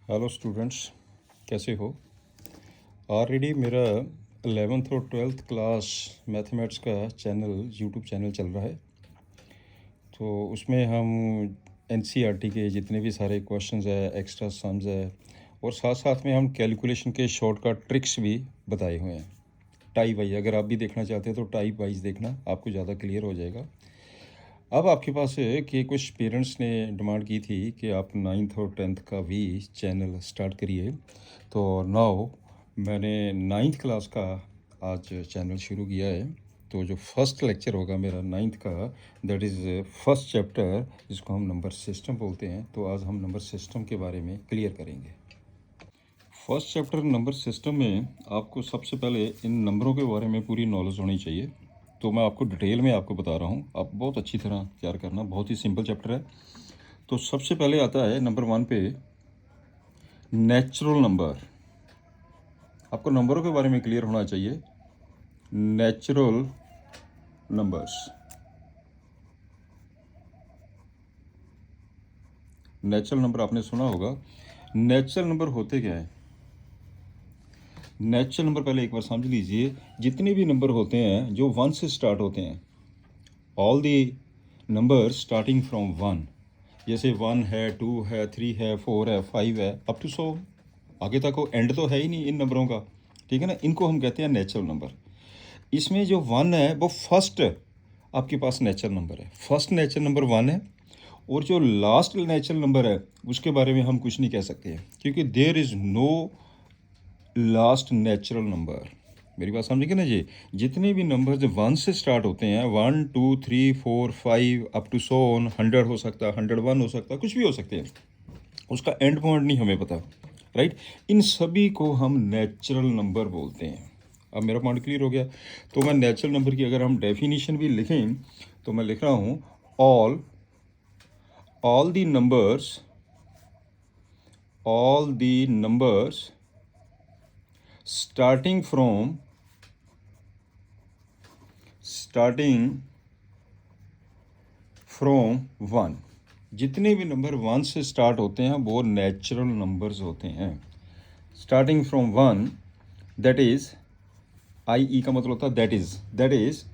Hello students, कैसे हो। Already मेरा 11th और 12th क्लास मैथमेटिक्स का चैनल यूट्यूब चैनल चल रहा है। तो उसमें हम एनसीईआरटी के जितने भी सारे क्वेश्चंस है, एक्स्ट्रा सम्स है, और साथ साथ में हम कैलकुलेशन के शॉर्टकट ट्रिक्स भी बताए हुए हैं टाइप वाइज। अगर आप भी देखना चाहते हैं तो टाइप वाइज देखना, आपको ज़्यादा क्लियर हो जाएगा। अब आपके पास है कि कुछ पेरेंट्स ने डिमांड की थी कि आप 9th और 10th का भी चैनल स्टार्ट करिए। तो नाउ मैंने 9th क्लास का आज चैनल शुरू किया है। तो जो फर्स्ट लेक्चर होगा मेरा 9th का, दैट इज़ फर्स्ट चैप्टर, जिसको हम नंबर सिस्टम बोलते हैं। तो आज हम नंबर सिस्टम के बारे में क्लियर करेंगे। फर्स्ट चैप्टर नंबर सिस्टम में आपको सबसे पहले इन नंबरों के बारे में पूरी नॉलेज होनी चाहिए। तो मैं आपको डिटेल में आपको बता रहा हूँ, आप बहुत अच्छी तरह तैयार करना। बहुत ही सिंपल चैप्टर है। तो सबसे पहले आता है नंबर 1 पे नेचुरल नंबर। आपको नंबरों के बारे में क्लियर होना चाहिए। नेचुरल नंबर्स, नेचुरल नंबर आपने सुना होगा। नेचुरल नंबर होते क्या है? नेचुरल नंबर पहले एक बार समझ लीजिए। जितने भी नंबर होते हैं जो 1 से स्टार्ट होते हैं, all the number starting from 1, जैसे 1 है, 2 है, 3 है, 4 है, 5 है, अप टू 100, आगे तक वो एंड तो है ही नहीं इन नंबरों का। ठीक है ना, इनको हम कहते हैं नेचुरल नंबर। इसमें जो 1 है वो फर्स्ट आपके पास नेचुरल नंबर है, फर्स्ट नेचुरल नंबर 1 है। और जो लास्ट नेचुरल नंबर है उसके बारे में हम कुछ नहीं कह सकते हैं, क्योंकि there is no last natural number. मेरी बात समझिए ना जी। जितने भी नंबर जो 1 से स्टार्ट होते हैं, 1 2 3 4 5 अप टू 100 हो सकता है, 101 हो सकता है, कुछ भी हो सकते हैं, उसका एंड पॉइंट नहीं हमें पता, राइट। इन सभी को हम नेचुरल नंबर बोलते हैं। अब मेरा पॉइंट क्लियर हो गया। तो मैं नेचुरल नंबर की अगर हम डेफिनेशन भी लिखें तो मैं लिख रहा हूँ all the numbers starting from 1। जितने भी नंबर 1 से स्टार्ट होते हैं वो नेचुरल नंबर्स होते हैं। Starting from 1, that is I E का मतलब होता है दैट इज़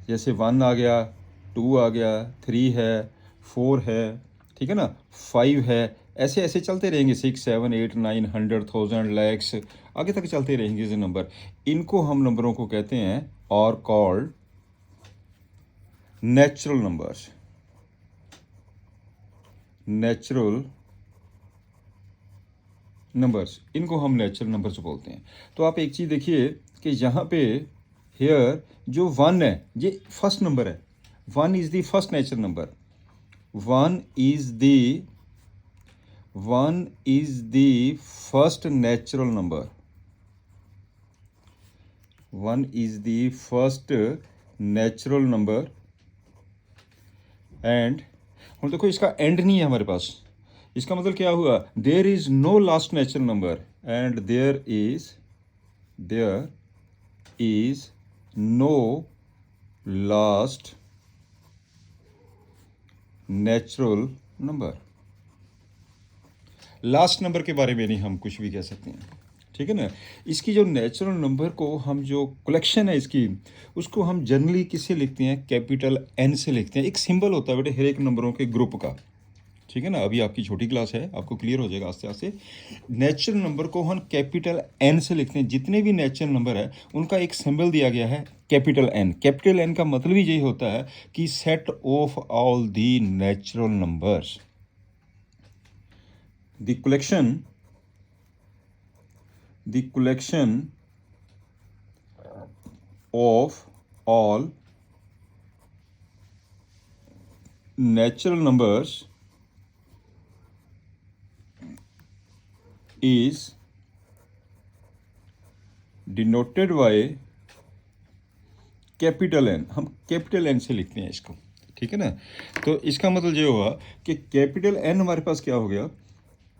जैसे 1 आ गया, 2 आ गया, 3 है, 4 है, ठीक है ना, 5 है, ऐसे ऐसे चलते रहेंगे, 6 7 8 9 100 1000 लैक्स, आगे तक चलते रहेंगे ये नंबर। इनको हम नंबरों को कहते हैं और called natural numbers. Natural numbers, इनको हम नेचुरल नंबर्स बोलते हैं। तो आप एक चीज़ देखिए कि यहाँ पे हेयर जो 1 है ये फर्स्ट नंबर है। 1 is the first natural number. 1 is the first natural number. 1 is the first natural number and हम देखो इसका एंड नहीं है हमारे पास। इसका मतलब क्या हुआ? There is no last natural number and there is no last natural number. Last number के बारे में नहीं हम कुछ भी कह सकते हैं, ठीक है ना। इसकी जो नेचुरल नंबर को हम जो कलेक्शन है इसकी, उसको हम जनरली किससे लिखते हैं? कैपिटल एन से लिखते हैं। एक सिंबल होता है बेटे हर एक नंबरों के ग्रुप का, ठीक है ना। अभी आपकी छोटी क्लास है, आपको क्लियर हो जाएगा आस्ते आस्ते। नेचुरल नंबर को हम कैपिटल एन से लिखते हैं। जितने भी नेचुरल नंबर है उनका एक सिंबल दिया गया है कैपिटल एन। कैपिटल एन का मतलब ही यही होता है कि set of all the natural numbers. The collection of all natural numbers is denoted by capital N. हम कैपिटल एन से लिखते हैं इसको, ठीक है ना। तो इसका मतलब ये हुआ कि कैपिटल एन हमारे पास क्या हो गया?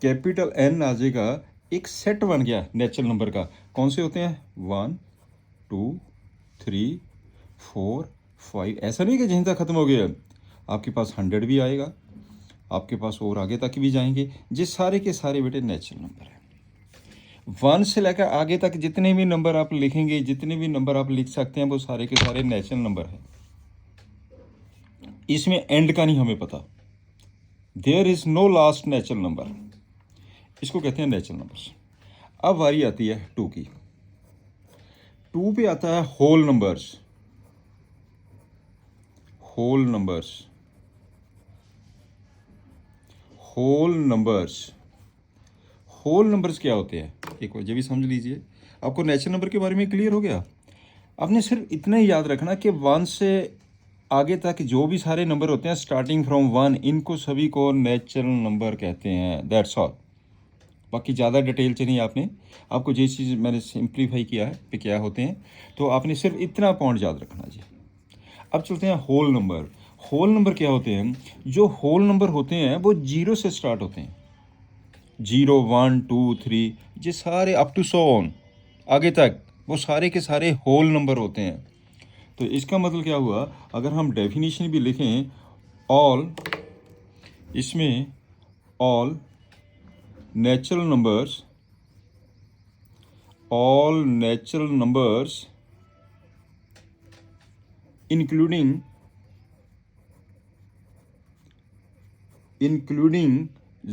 कैपिटल एन आ जाएगा, एक सेट बन गया नेचुरल नंबर का। कौन से होते हैं? 1 2 3 4 5। ऐसा नहीं कि जहीं तक ख़त्म हो गया, आपके पास 100 भी आएगा, आपके पास और आगे तक भी जाएंगे। ये सारे के सारे बेटे नेचुरल नंबर हैं। 1 से लेकर आगे तक जितने भी नंबर आप लिखेंगे, जितने भी नंबर आप लिख सकते हैं, वो सारे के सारे नेचुरल नंबर हैं। इसमें एंड का नहीं हमें पता। There is no last natural number, इसको कहते हैं नेचुरल नंबर्स। अब बारी आती है 2 की। 2 पे आता है whole numbers. Whole numbers, whole numbers, whole numbers क्या होते हैं एक बार ये भी समझ लीजिए। आपको नेचुरल नंबर के बारे में क्लियर हो गया। आपने सिर्फ इतना ही याद रखना कि 1 से आगे तक जो भी सारे नंबर होते हैं स्टार्टिंग फ्रॉम 1, इनको सभी को नेचुरल नंबर कहते हैं। That's all. बाकी ज़्यादा डिटेल से नहीं, आपको ये चीज़ मैंने सिंप्लीफाई किया है कि क्या होते हैं, तो आपने सिर्फ इतना पॉइंट याद रखना जी। अब चलते हैं होल नंबर। होल नंबर क्या होते हैं? जो होल नंबर होते हैं वो 0 से स्टार्ट होते हैं। 0, 1, 2, 3, ये सारे अप टू 100 ऑन आगे तक, वो सारे के सारे होल नंबर होते हैं। तो इसका मतलब क्या हुआ, अगर हम डेफिनेशन भी लिखें, ऑल, इसमें all natural numbers, all natural numbers including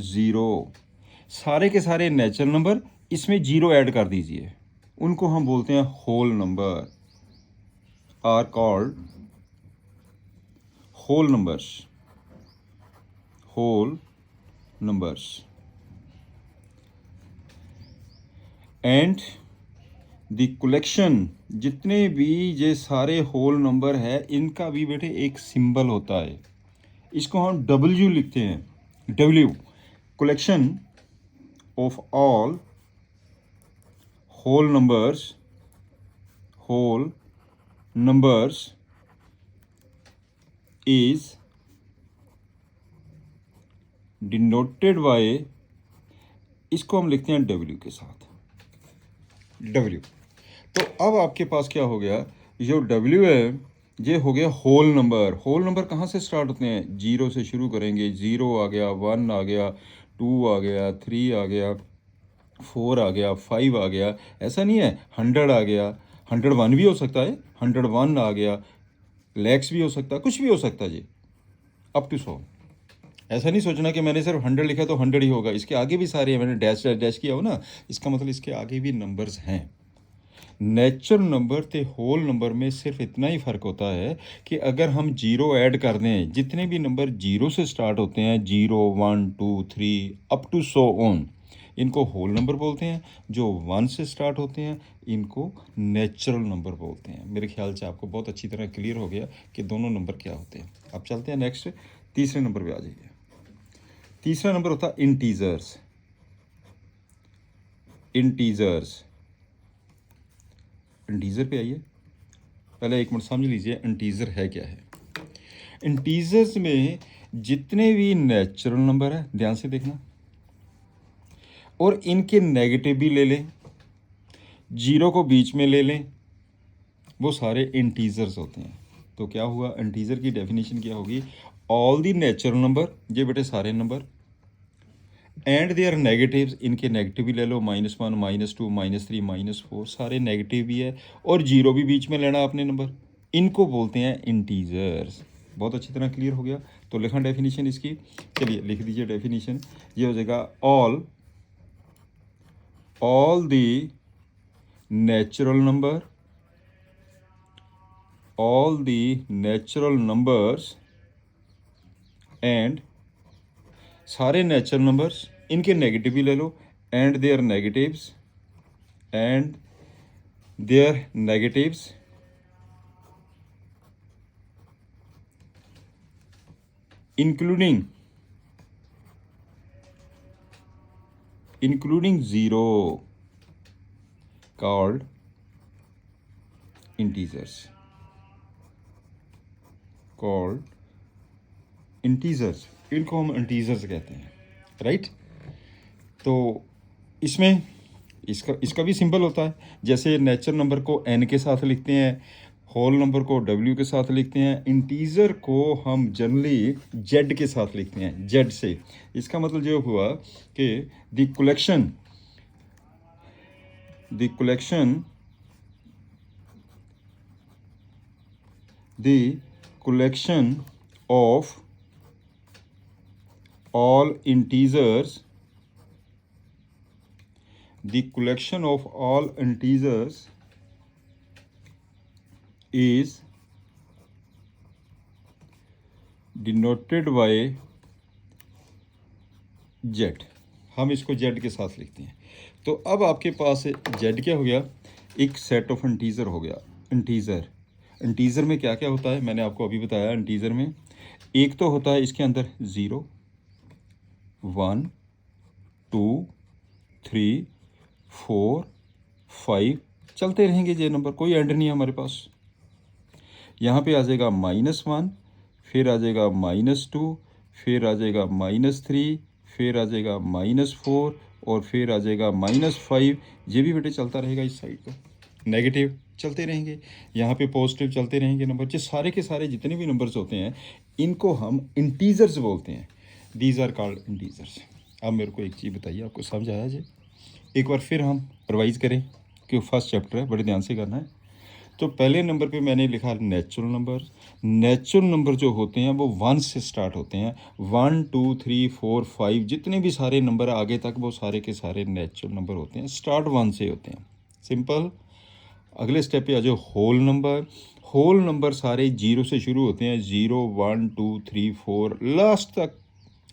zero, सारे के सारे नेचुरल नंबर, इसमें जीरो ऐड कर दीजिए, उनको हम बोलते हैं whole number, are called whole numbers. Whole numbers and the collection, जितने भी ये सारे होल नंबर है, इनका भी बेटे एक सिंबल होता है, इसको हम W लिखते हैं। W, collection of all whole numbers, whole numbers is denoted by, इसको हम लिखते हैं W के साथ, W। तो अब आपके पास क्या हो गया, जो W है ये हो गया होल नंबर। होल नंबर कहाँ से स्टार्ट होते हैं? 0 से शुरू करेंगे। 0 आ गया, 1 आ गया, 2 आ गया, 3 आ गया, 4 आ गया, 5 आ गया, ऐसा नहीं है। 100 आ गया, 101 भी हो सकता है, 101 आ गया, लैक्स भी हो सकता है, कुछ भी हो सकता है जी, अप टू 100। ऐसा नहीं सोचना कि मैंने सिर्फ 100 लिखा तो 100 ही होगा, इसके आगे भी सारे हैं। मैंने डैश डैश डैश किया हो ना, इसका मतलब इसके आगे भी नंबर्स हैं। नेचुरल नंबर ते होल नंबर में सिर्फ इतना ही फ़र्क होता है कि अगर हम जीरो ऐड कर दें, जितने भी नंबर जीरो से स्टार्ट होते हैं, 0, 1, 2, 3 अप टू 100 ऑन, इनको होल नंबर बोलते हैं। जो 1 से स्टार्ट होते हैं इनको नेचुरल नंबर बोलते हैं। मेरे ख्याल से आपको बहुत अच्छी तरह क्लियर हो गया कि दोनों नंबर क्या होते हैं। अब चलते हैं नेक्स्ट, तीसरे नंबर पे आ जाइए। तीसरा नंबर होता है इंटीजर्स। इंटीजर्स, इंटीजर पे आइए। पहले एक मिनट समझ लीजिए इंटीजर है क्या है। इंटीजर्स में जितने भी नेचुरल नंबर है, ध्यान से देखना, और इनके नेगेटिव भी ले लें, जीरो को बीच में ले लें, वो सारे इंटीजर्स होते हैं। तो क्या हुआ, इंटीजर की डेफिनेशन क्या होगी? ऑल दी नेचुरल नंबर, ये बेटे सारे नंबर, एंड देयर नेगेटिव्स, इनके नेगेटिव भी ले लो, -1, -2, -3, -4, सारे नेगेटिव भी है, और जीरो भी बीच में लेना अपने नंबर, इनको बोलते हैं इंटीजर्स। बहुत अच्छी तरह क्लियर हो गया। तो लिखा डेफिनेशन इसकी, चलिए लिख दीजिए डेफिनेशन। ये हो जाएगा all the natural number, all the natural numbers and सारे नेचुरल नंबर्स, इनके नेगेटिव भी ले लो, and their negatives, and their negatives including zero called integers, इनको हम इंटीजर्स कहते हैं, राइट। तो इसमें इसका भी सिंबल होता है। जैसे नेचुरल नंबर को n के साथ लिखते हैं, होल नंबर को डब्ल्यू के साथ लिखते हैं, इंटीजर को हम जनरली जेड के साथ लिखते हैं, जेड से। इसका मतलब जो हुआ कि the collection of all integers is denoted by z। हम इसको z के साथ लिखते हैं। तो अब आपके पास z क्या हो गया, एक सेट ऑफ इंटीजर हो गया। इंटीजर में क्या क्या होता है मैंने आपको अभी बताया। इंटीजर में एक तो होता है इसके अंदर 0, 1, 2, 3, 4, 5 चलते रहेंगे ये नंबर, कोई एंड नहीं है हमारे पास। यहाँ पे आ जाएगा -1, फिर आ जाएगा -2, फिर आ जाएगा -3, फिर आ जाएगा -4 और फिर आ जाएगा -5। ये भी बेटे चलता रहेगा इस साइड को, नेगेटिव चलते रहेंगे, यहाँ पे पॉजिटिव चलते रहेंगे नंबर। जो सारे के सारे जितने भी नंबर्स होते हैं इनको हम इंटीजर्स बोलते हैं। These are called integers. अब मेरे को एक चीज़ बताइए, आपको समझ आया जी? एक बार फिर हम रिवाइज करें कि फर्स्ट चैप्टर है, बड़े ध्यान से करना है। तो पहले नंबर पे मैंने लिखा नेचुरल नंबर। नेचुरल नंबर जो होते हैं वो 1 से स्टार्ट होते हैं। 1, 2, 3, 4, 5 जितने भी सारे नंबर आगे तक वो सारे के सारे नेचुरल नंबर होते हैं, स्टार्ट 1 से होते हैं, सिंपल। अगले स्टेप पे आ जाओ होल नंबर। होल नंबर सारे 0 से शुरू होते हैं, 0, 1, 2, 3, 4 लास्ट तक,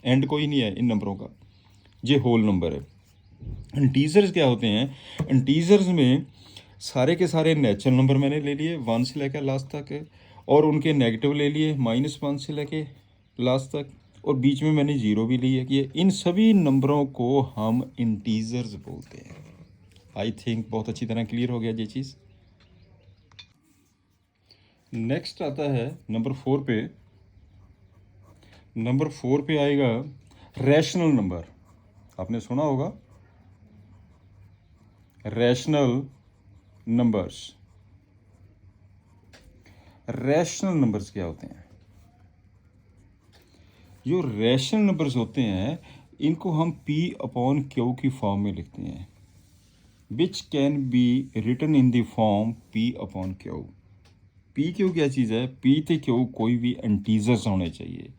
एंड कोई नहीं है इन नंबरों का, ये होल नंबर है। इंटीजर्स क्या होते हैं, इंटीजर्स में सारे के सारे नेचुरल नंबर मैंने ले लिए 1 से लेकर लास्ट तक, और उनके नेगेटिव ले लिए -1 से लेके लास्ट तक, और बीच में मैंने 0 भी लिया कि इन सभी नंबरों को हम इंटीजर्स बोलते हैं। आई थिंक बहुत अच्छी तरह क्लियर हो गया ये चीज़। नेक्स्ट आता है नंबर 4 पे। नंबर 4 पे आएगा रैशनल नंबर। आपने सुना होगा रैशनल नंबर्स। रैशनल नंबर्स क्या होते हैं? जो रैशनल नंबर्स होते हैं इनको हम P/Q की फॉर्म में लिखते हैं, which can be written in the form P/Q। P/Q क्या चीज़ है? P थे Q कोई भी इंटीजर्स होने चाहिए।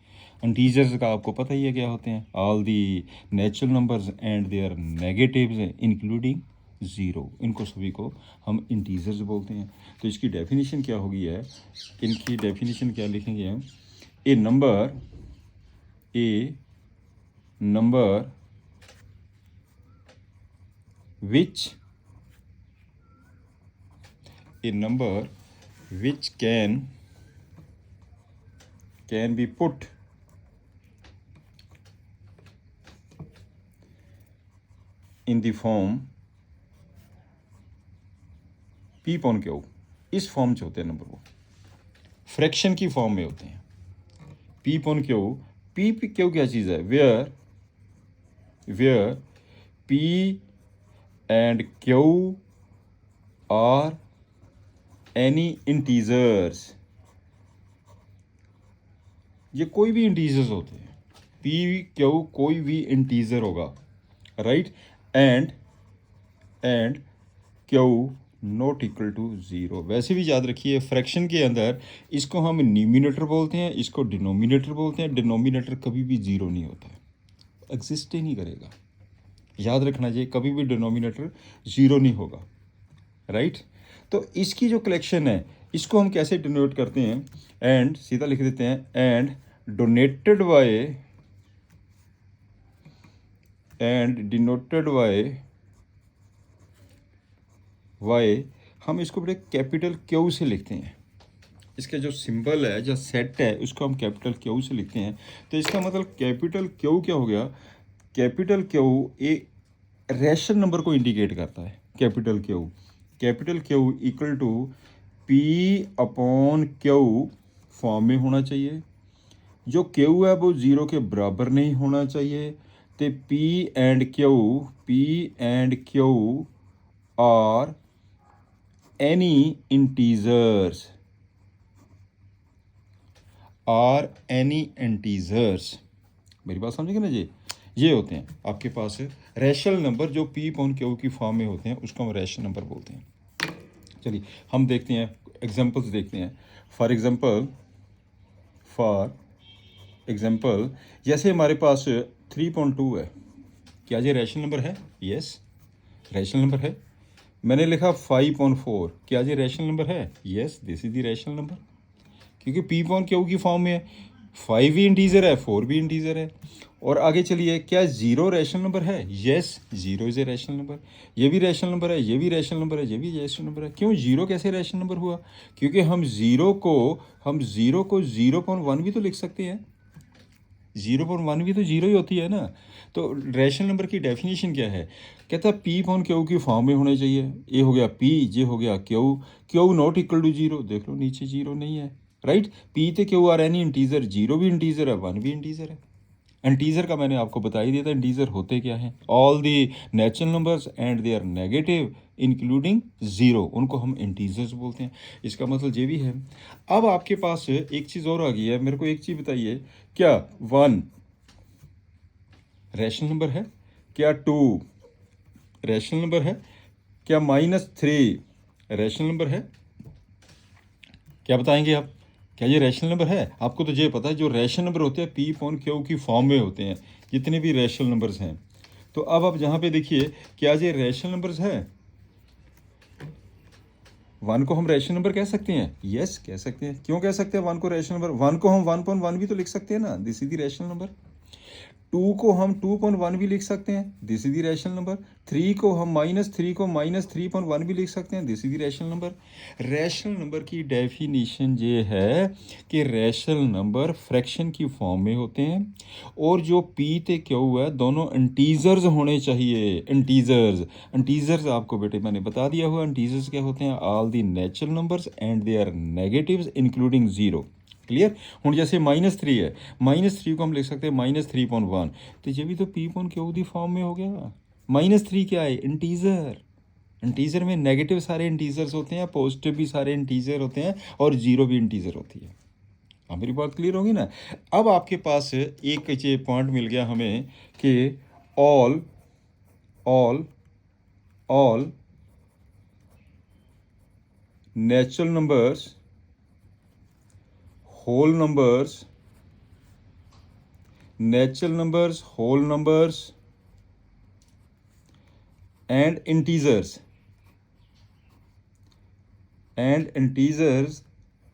इंटीजर्स का आपको पता ही है क्या होते हैं, all the natural numbers and their negatives including 0, इनको सभी को हम इंटीजर्स बोलते हैं। तो इसकी डेफिनेशन क्या होगी है, इनकी डेफिनेशन क्या लिखेंगे हम? ए number which can be put in the form P/Q। इस फॉर्म से होते हैं नंबर, वो फ्रैक्शन की फॉर्म में होते हैं। P/Q। P/Q क्या चीज़ है? Where P and Q are any integers। ये कोई भी इंटीजर्स होते हैं, P/Q कोई भी इंटीजर होगा, right. And Q not equal to 0। वैसे भी याद रखिए फ्रैक्शन के अंदर इसको हम न्यूमिनेटर बोलते हैं, इसको डिनोमिनेटर बोलते हैं। डिनोमिनेटर कभी भी 0 नहीं होता है, एग्जिस्ट ही नहीं करेगा, याद रखना चाहिए। कभी भी डिनोमिनेटर 0 नहीं होगा, राइट। तो इसकी जो कलेक्शन है इसको हम कैसे डिनोट करते हैं? एंड सीधा लिख देते हैं, एंड डोनेटेड बाय हम इसको बड़े कैपिटल Q से लिखते हैं। इसका जो सिंबल है, जो सेट है, उसको हम कैपिटल Q से लिखते हैं। तो इसका मतलब कैपिटल Q क्या हो गया? कैपिटल Q एक रैशनल नंबर को इंडिकेट करता है। Capital Q equal to P/Q form में होना चाहिए। जो Q है वो 0 के बराबर नहीं होना चाहिए। तो P and Q are any integers. Are any integers, मेरी बात समझेंगे ना जी, ये होते हैं आपके पास रैशनल नंबर जो पी अपॉन क्यू की फॉर्म में होते हैं, उसको हम रैशनल नंबर बोलते हैं। चलिए हम देखते हैं, एग्जांपल्स देखते हैं। फॉर एग्जांपल जैसे हमारे पास 3.2 है, क्या ये रैशनल नंबर है? यस, रैशनल नंबर है। मैंने लिखा 5.4, क्या ये रैशनल नंबर है? Yes, this is the rational number, क्योंकि पी अपॉन क्यू की फॉर्म में है। 5 भी इंटीजर है, 4 भी इंटीजर है। और आगे चलिए, क्या जीरो रैशनल नंबर है? Yes, zero is a rational number. ये भी रैशनल नंबर है, ये भी रैशनल नंबर है, ये भी रैशनल नंबर है। क्यों जीरो कैसे रैशनल नंबर हुआ? क्योंकि हम जीरो को 0.1 भी तो लिख सकते हैं। 0.1 भी तो जीरो ही होती है ना। तो रैशनल नंबर की डेफिनेशन क्या है? कहता है पी अपॉन क्यू की फॉर्म में होने चाहिए। ए हो गया पी, जे हो गया Q, Q not equal to zero. देख लो नीचे जीरो नहीं है, राइट। पी ते Q are any integer, zero भी इंटीजर है, 1 भी इंटीजर है। इंटीजर का मैंने आपको बता ही दिया था, इंटीजर होते क्या हैं? All the natural numbers and they are negative including zero, उनको हम इंटीजर्स बोलते हैं। इसका मतलब ये भी है। अब आपके पास एक चीज़ और आ गई है, मेरे को एक चीज़ बताइए, क्या 1 रैशनल नंबर है? क्या 2 रैशनल नंबर है? क्या -3 रैशनल नंबर है? क्या बताएंगे आप? क्या ये रैशनल नंबर है? आपको तो ये पता है, जो रैशनल नंबर होते हैं पी अपॉन क्यू की फॉर्म में होते हैं, जितने भी रैशनल नंबर्स हैं। तो अब आप जहाँ पे देखिए, क्या ये रैशनल नंबर्स है? 1 को हम रैशनल नंबर कह सकते हैं? यस, कह सकते हैं। क्यों कह सकते हैं 1 को रैशनल नंबर? 1 को हम 1.1 भी तो लिख सकते हैं ना, this is the rational number. 2 को हम 2.1 भी लिख सकते हैं, this is the rational number. 3 को हम -3 को -3.1 भी लिख सकते हैं, this is the rational number. Rational number की डेफिनेशन ये है कि रैशनल नंबर फ्रैक्शन की फॉर्म में होते हैं, और जो पी ते क्यू है दोनों इंटीजर्स होने चाहिए। इंटीजर्स आपको बेटे मैंने बता दिया हुआ, इंटीजर्स क्या होते हैं? All the natural numbers and they are negatives including zero. Clear? हूँ जैसे -3 है, -3 को हम लिख सकते हैं -3.1, तो ये भी तो P upon Q the form में हो गया। -3 क्या है? इंटीजर। इंटीजर में नेगेटिव सारे इंटीजर्स होते हैं, पॉजिटिव भी सारे इंटीजर होते हैं, और जीरो भी इंटीजर होती है। हाँ, मेरी बात क्लियर होगी ना? अब आपके पास एक ये पॉइंट मिल गया हमें कि all all all natural numbers, whole numbers, natural numbers, whole numbers and integers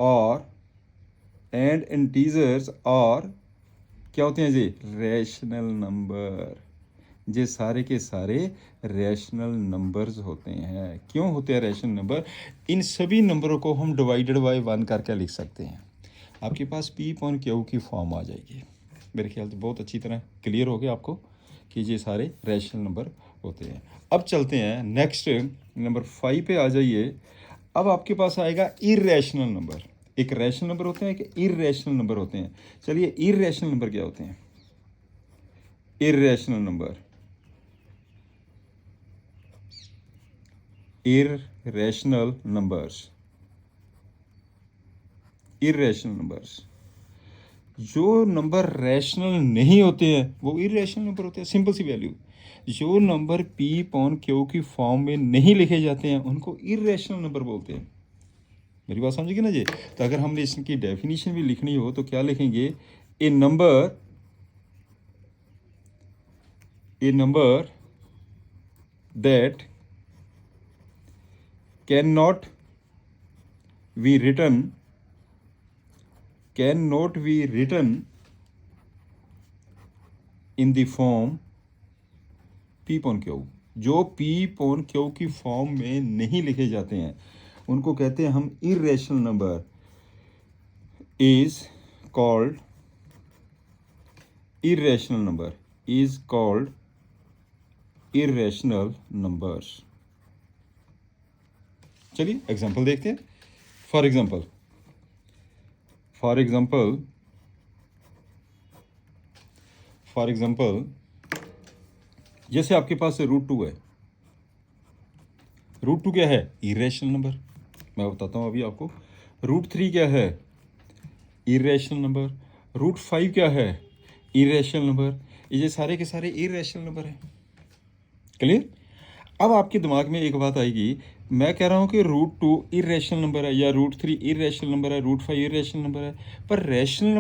are क्या होते हैं जी? Rational number. ये सारे के सारे रैशनल नंबर्स होते हैं। क्यों होते हैं रैशनल नंबर? इन सभी नंबरों को हम डिवाइडेड बाय 1 करके लिख सकते हैं। आपके पास पी अपॉन क्यू की फॉर्म आ जाएगी। मेरे ख्याल से बहुत अच्छी तरह क्लियर हो गया आपको कि ये सारे रैशनल नंबर होते हैं। अब चलते हैं नेक्स्ट, नंबर 5 पे आ जाइए। अब आपके पास आएगा इररेशनल नंबर। एक रैशनल नंबर होते हैं, एक इररेशनल नंबर होते हैं। चलिए इररेशनल नंबर क्या होते हैं? Irrational number, irrational numbers, irrational numbers, जो नंबर रैशनल नहीं होते हैं वो इररेशनल नंबर होते हैं। सिंपल सी वैल्यू, जो नंबर पी अपॉन क्यू की फॉर्म में नहीं लिखे जाते हैं उनको इररेशनल नंबर बोलते हैं। मेरी बात समझिए ना जी? तो अगर हमने इसकी डेफिनेशन भी लिखनी हो तो क्या लिखेंगे? A number that can not be written in the form P upon Q. जो पी अपॉन क्यू की फॉर्म में नहीं लिखे जाते हैं उनको कहते हैं हम irrational number. Is called irrational number, is called irrational numbers. चलिए एग्जांपल देखते हैं। फॉर एग्जांपल जैसे आपके पास √2 है। √2 क्या है? Irrational number. मैं बताता हूँ अभी आपको। √3 क्या है? Irrational number. रूट 5 क्या है? Irrational number. ये सारे के सारे इरेशनल नंबर हैं। क्लियर? अब आपके दिमाग में एक बात आएगी, मैं कह रहा हूँ कि रूट 2 इरेशनल नंबर है, या रूट 3 इरेशनल नंबर है, रूट 5 इरेशनल नंबर है, पर रैशनल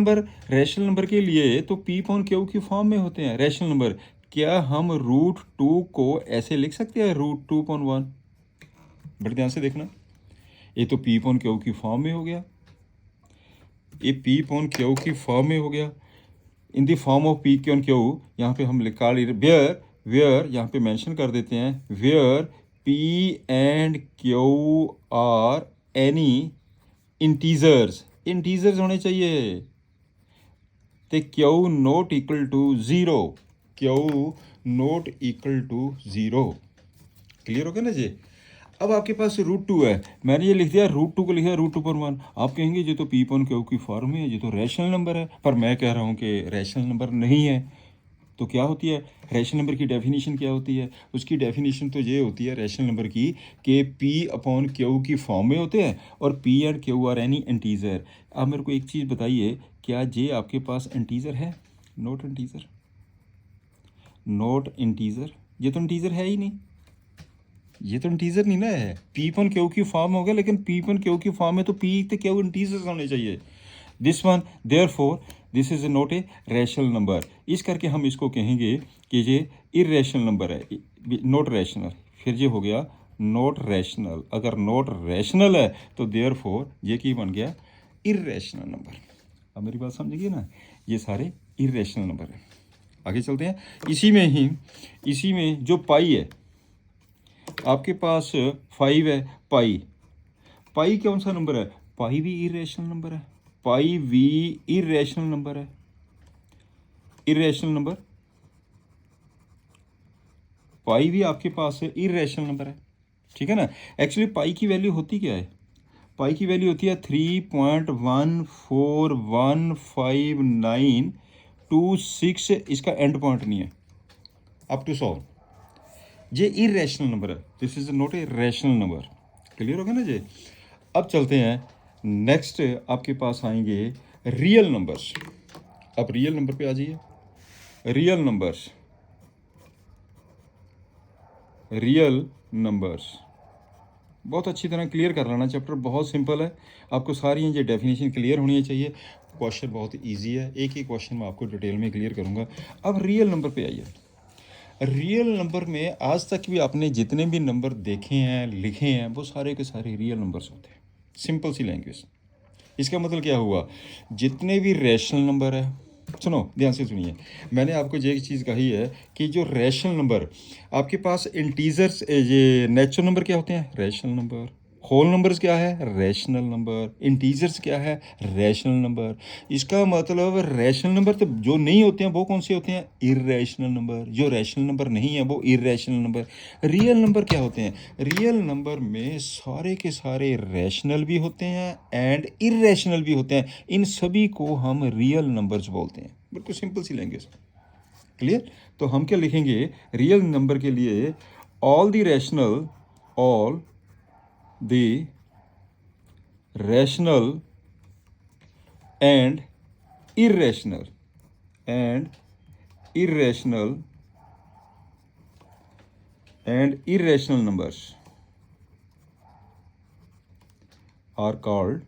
नंबर के लिए तो पी अपॉन क्यू की फॉर्म में होते हैं रैशनल नंबर। क्या हम रूट 2 को ऐसे लिख सकते हैं, रूट 2 अपॉन 1? बड़े ध्यान से देखना, ये तो पी अपॉन क्यू की फॉर्म में हो गया, ये पी अपॉन क्यू की फॉर्म में हो गया, in the form of P Q and Q. यहाँ पे हम लिखा वेयर यहाँ पे मेंशन कर देते हैं, where P and Q are any integers होने चाहिए, तो Q not equal to zero, Q not equal to zero. Clear हो गया ना जी? अब आपके पास रूट 2 है, मैंने ये लिख दिया रूट 2 को लिख दिया रूट 2 पर 1। आप कहेंगे ये तो पी पॉन क्यू की फॉर्म में है, ये तो रैशनल नंबर है, पर मैं कह रहा हूँ कि रैशनल नंबर नहीं है। तो क्या होती है रैशनल नंबर की डेफिनेशन? क्या होती है उसकी डेफिनेशन? तो ये होती है रैशनल नंबर की कि पी अपॉन क्यू की फॉर्म में होते हैं और P and Q are any integer. आप मेरे को एक चीज़ बताइए, क्या ये आपके पास इंटीजर है? नॉट इंटीजर, नॉट इंटीजर, ये तो इंटीजर है ही नहीं, ये तो इंटीजर नहीं ना है। पी पॉन क्यू की फॉर्म हो गया, लेकिन पी पॉन क्यू की फॉर्म में तो पी तो क्यू इंटीजर्स होने चाहिए। This one therefore this is not a rational number. इस करके हम इसको कहेंगे कि ये इरेशनल नंबर है, नॉट रैशनल। फिर ये हो गया नॉट रैशनल। अगर नॉट रैशनल है तो देयरफॉर ये की बन गया इरेशनल नंबर। अब मेरी बात समझिए ना, ये सारे इरेशनल नंबर है। आगे चलते हैं, इसी में जो पाई है आपके पास 5 है, पाई कौन सा नंबर है? पाई भी इरेशनल नंबर है, पाई भी इरेशनल नंबर है, इरेशनल नंबर। पाई भी आपके पास इरेशनल नंबर है, ठीक है ना। एक्चुअली पाई की वैल्यू होती क्या है? पाई की वैल्यू होती है 3.1415926, इसका एंड पॉइंट नहीं है, अप टू 100। ये इरेशनल नंबर है, this is not a rational number. Clear हो गया ना जी? अब चलते हैं नेक्स्ट, आपके पास आएंगे रियल नंबर्स। अब रियल नंबर पे आ जाइए। रियल नंबर्स, रियल नंबर्स बहुत अच्छी तरह क्लियर कर लेना, चैप्टर बहुत सिंपल है, आपको सारी ये डेफिनेशन क्लियर होनी चाहिए। क्वेश्चन बहुत इजी है, एक ही क्वेश्चन मैं आपको डिटेल में क्लियर करूँगा। अब रियल नंबर पे आइए। रियल नंबर में आज तक भी आपने जितने भी नंबर देखे हैं, लिखे हैं, वो सारे के सारे रियल नंबर्स होते हैं। सिंपल सी लैंग्वेज। इसका मतलब क्या हुआ, जितने भी रैशनल नंबर है, सुनो ध्यान से सुनिए, मैंने आपको ये चीज़ कही है कि जो रैशनल नंबर आपके पास इंटीजर्स, ये नेचुरल नंबर क्या होते हैं? Rational number. होल नंबर्स क्या है? Rational number. इंटीजर्स क्या है? Rational number. इसका मतलब रैशनल नंबर तो जो नहीं होते हैं वो कौन से होते हैं? Irrational number. जो रैशनल नंबर नहीं है वो इरेशनल नंबर। रियल नंबर क्या होते हैं? रियल नंबर में सारे के सारे रैशनल भी होते हैं एंड इरेशनल भी होते हैं, इन सभी को हम रियल नंबर्स बोलते हैं। बिल्कुल सिंपल सी लैंग्वेज। क्लियर? तो हम क्या लिखेंगे रियल नंबर के लिए? All the rational and irrational and irrational numbers are called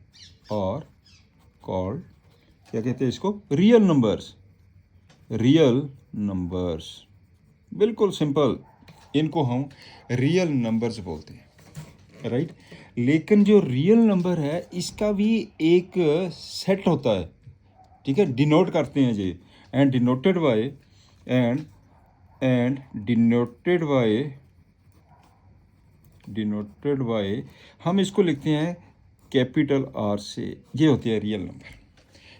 क्या कहते हैं इसको? Real numbers. बिल्कुल सिंपल, इनको हम रियल नंबर्स बोलते हैं, राइट। लेकिन जो रियल नंबर है इसका भी एक सेट होता है, ठीक है, डिनोट करते हैं जी, एंड डिनोटेड बाय हम इसको लिखते हैं कैपिटल आर से। ये होती है रियल नंबर।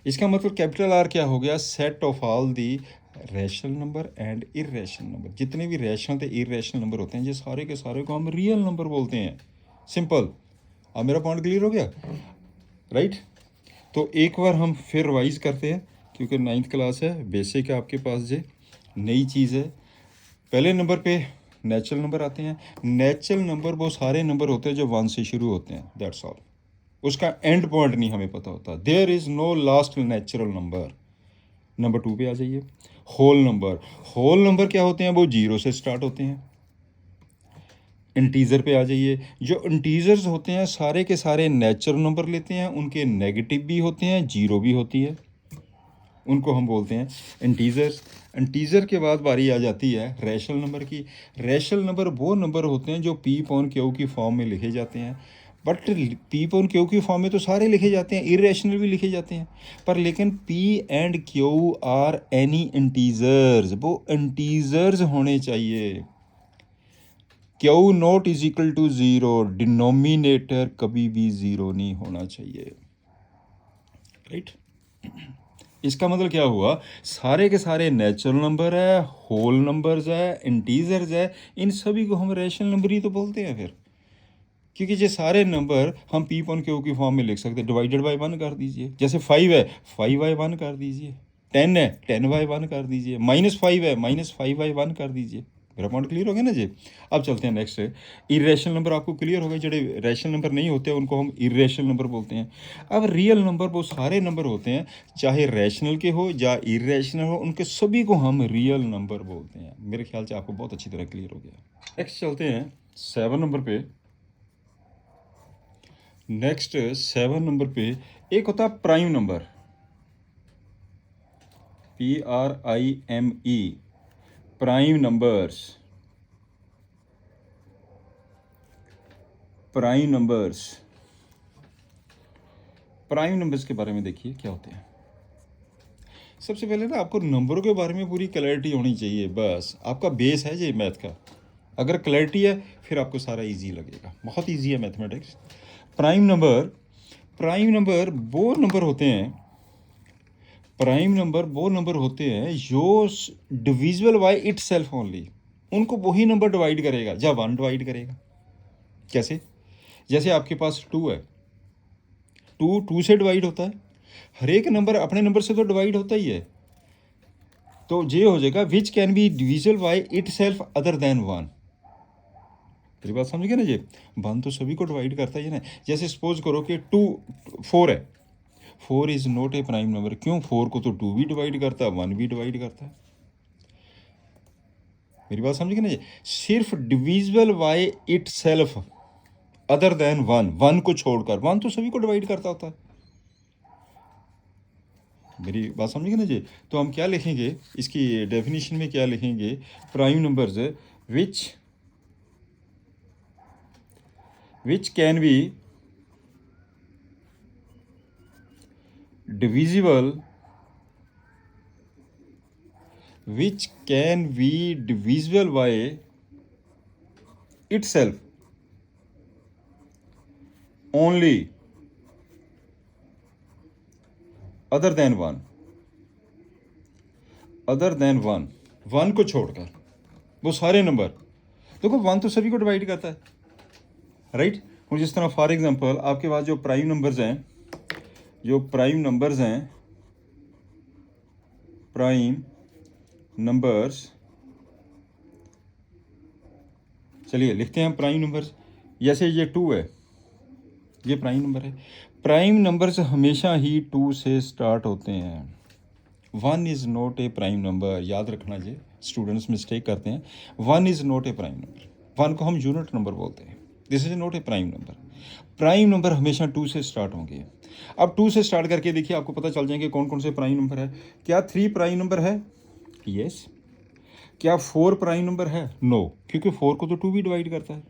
इसका मतलब कैपिटल आर क्या हो गया? Set of all the rational number and irrational number. जितने भी रैशनल थे इरेशनल नंबर होते हैं, ये सारे के सारे को हम रियल नंबर बोलते हैं। सिंपल। अब मेरा पॉइंट क्लियर हो गया, राइट। तो एक बार हम फिर रिवाइज करते हैं, क्योंकि 9th क्लास है, बेसिक है आपके पास, जो नई चीज़ है। पहले नंबर पे नेचुरल नंबर आते हैं। नेचुरल नंबर वो सारे नंबर होते हैं जो 1 से शुरू होते हैं, दैट्स ऑल। उसका एंड पॉइंट नहीं हमें पता होता। There is no last natural number. Number 2 पे आ जाइए, होल नंबर। होल नंबर क्या होते हैं? वो 0 से स्टार्ट होते हैं। इंटीज़र पे आ जाइए, जो इंटीज़र्स होते हैं सारे के सारे नेचुरल नंबर लेते हैं, उनके नेगेटिव भी होते हैं, जीरो भी होती है, उनको हम बोलते हैं इंटीज़र्स। इंटीज़र के बाद बारी आ जाती है रैशनल नंबर की। रैशनल नंबर वो नंबर होते हैं जो पी अपॉन क्यू की फॉर्म में लिखे जाते हैं, बट पी अपॉन क्यू की फॉर्म में तो सारे लिखे जाते हैं, इरेशनल भी लिखे जाते हैं, पर लेकिन P and Q are any integers, वो इंटीज़र्स होने चाहिए। Q not is equal to zero, denominator कभी भी ज़ीरो नहीं होना चाहिए, राइट। इसका मतलब क्या हुआ? सारे के सारे नेचुरल नंबर है, होल नंबर्स है, इंटीजर्स है, इन सभी को हम रैशनल नंबर ही तो बोलते हैं फिर, क्योंकि ये सारे नंबर हम पी पॉन क्यू की फॉर्म में लिख सकते हैं। डिवाइडेड बाई 1 कर दीजिए, जैसे 5 है 5/1 कर दीजिए, 10 है 10/1 कर दीजिए, -5 है -5/1 कर दीजिए। मेरा पॉइंट क्लियर हो गया ना जी। अब चलते हैं नेक्स्ट। इरेशनल नंबर आपको क्लियर हो गए, जो रैशनल नंबर नहीं होते हैं उनको हम इरेशनल नंबर बोलते हैं। अब रियल नंबर वो सारे नंबर होते हैं, चाहे रैशनल के हो या इरेशनल हो, उनके सभी को हम रियल नंबर बोलते हैं। मेरे ख्याल से आपको बहुत अच्छी तरह क्लियर हो गया। नेक्स्ट चलते हैं 7 नंबर पे। नेक्स्ट 7 नंबर पे एक होता है prime number, PRIME, prime numbers. Prime numbers, prime numbers के बारे में देखिए क्या होते हैं। सबसे पहले ना आपको नंबरों के बारे में पूरी क्लैरिटी होनी चाहिए, बस आपका बेस है ये मैथ का। अगर क्लैरिटी है फिर आपको सारा इजी लगेगा, बहुत इजी है mathematics. Prime number, prime number वो नंबर होते हैं, प्राइम नंबर वो नंबर होते हैं जो डिविजिबल बाय इटसेल्फ ओनली, उनको वही नंबर डिवाइड करेगा जब 1 डिवाइड करेगा। कैसे? जैसे आपके पास 2 है, 2 से डिवाइड होता है, हर एक नंबर अपने नंबर से तो डिवाइड होता ही है, तो ये हो जाएगा विच can be divisible by itself other than 1। मेरी बात समझ गए ना जी। 1 तो सभी को डिवाइड करता ही है ना। जैसे सपोज करो कि 4 है, 4 is not A prime number. क्यों? 4 को तो 2 भी डिवाइड करता है, 1 भी डिवाइड करता है। मेरी बात समझ गए ना जी। सिर्फ divisible by itself other than 1, 1 को छोड़कर, 1 तो सभी को डिवाइड करता होता है। मेरी बात समझ गए ना जी। तो हम क्या लिखेंगे इसकी डेफिनेशन में, क्या लिखेंगे? Prime numbers which can B divisible, which can be divisible by itself only other than 1, other than 1, 1 को छोड़कर वो सारे नंबर। देखो 1 तो सभी को डिवाइड करता है, राइट। और जिस तरह फॉर एग्जांपल आपके पास जो प्राइम नंबर्स हैं, जो प्राइम नंबर्स हैं, प्राइम नंबर्स, चलिए लिखते हैं प्राइम नंबर्स। जैसे ये 2 है, ये प्राइम नंबर है। प्राइम नंबर्स हमेशा ही 2 से स्टार्ट होते हैं। 1 is not a prime number, याद रखना जी, स्टूडेंट्स मिस्टेक करते हैं। 1 is not a prime number, 1 को हम यूनिट नंबर बोलते हैं। This is not A prime number. Prime number हमेशा 2 से स्टार्ट होंगे। अब 2 से स्टार्ट करके देखिए, आपको पता चल जाएंगे कौन कौन से प्राइम नंबर है। क्या 3 प्राइम नंबर है? यस। क्या 4 प्राइम नंबर है? नो, क्योंकि 4 को तो 2 भी डिवाइड करता है।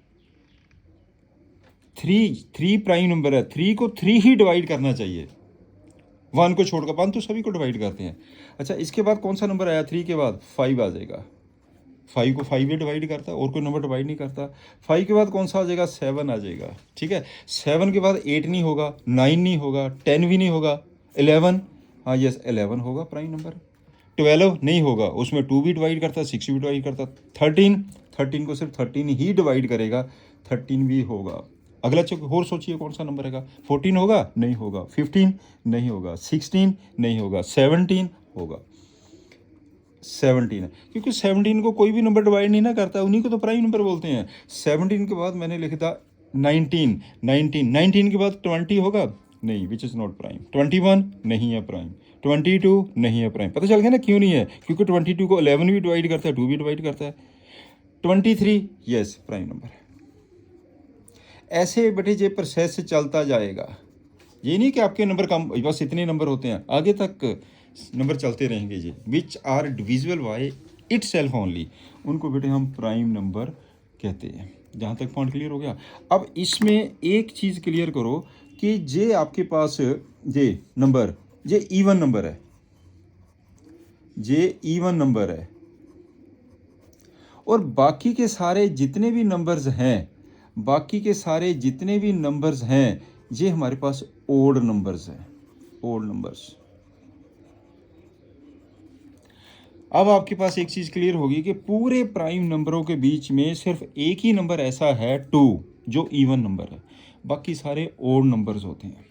3 प्राइम नंबर है, 3 को 3 ही डिवाइड करना चाहिए, 1 को छोड़कर। 1 तो सभी को डिवाइड करते हैं। अच्छा, इसके बाद कौन सा नंबर आया? 3 के बाद 5 आ जाएगा, 5 को 5 ही डिवाइड करता है, और कोई नंबर डिवाइड नहीं करता। 5 के बाद कौन सा आ जाएगा? 7 आ जाएगा, ठीक है। 7 के बाद 8 नहीं होगा, 9 नहीं होगा, 10 भी नहीं होगा, 11, हाँ यस 11 होगा प्राइम नंबर। 12 नहीं होगा, उसमें 2 भी डिवाइड करता, 6 भी डिवाइड करता। 13 को सिर्फ 13 ही डिवाइड करेगा, 13 भी होगा। अगला चेक और सोचिए कौन सा नंबर रहेगा? 14 होगा? नहीं होगा। 15 नहीं होगा। 16 नहीं होगा। 17 होगा। 17 है, क्योंकि 17 को कोई भी नंबर डिवाइड नहीं ना करता, उन्हीं को तो प्राइम नंबर बोलते हैं। 17 के बाद मैंने लिखा था 19, 19 के बाद 20 होगा नहीं, विच इज़ नॉट प्राइम। 21 नहीं है प्राइम। 22 नहीं है प्राइम। पता चल गया ना क्यों नहीं है, क्योंकि 22 को 11 भी डिवाइड करता है, 2 भी डिवाइड करता है। 23 यस प्राइम नंबर है। ऐसे बेटे ये प्रोसेस चलता जाएगा, ये नहीं कि आपके नंबर कम बस इतने नंबर होते हैं, आगे तक नंबर चलते रहेंगे जी। Which are divisible by itself only, उनको बेटे हम प्राइम नंबर कहते हैं। जहाँ तक पॉइंट क्लियर हो गया। अब इसमें एक चीज़ क्लियर करो कि ये आपके पास ये नंबर ये इवन नंबर है, ये इवन नंबर है, और बाकी के सारे जितने भी नंबर्स हैं, बाकी के सारे जितने भी नंबर्स हैं ये हमारे पास ओड नंबर्स हैं, ओड नंबर्स। अब आपके पास एक चीज़ क्लियर होगी कि पूरे प्राइम नंबरों के बीच में सिर्फ एक ही नंबर ऐसा है 2 जो इवन नंबर है, बाकी सारे ओड नंबर्स होते हैं।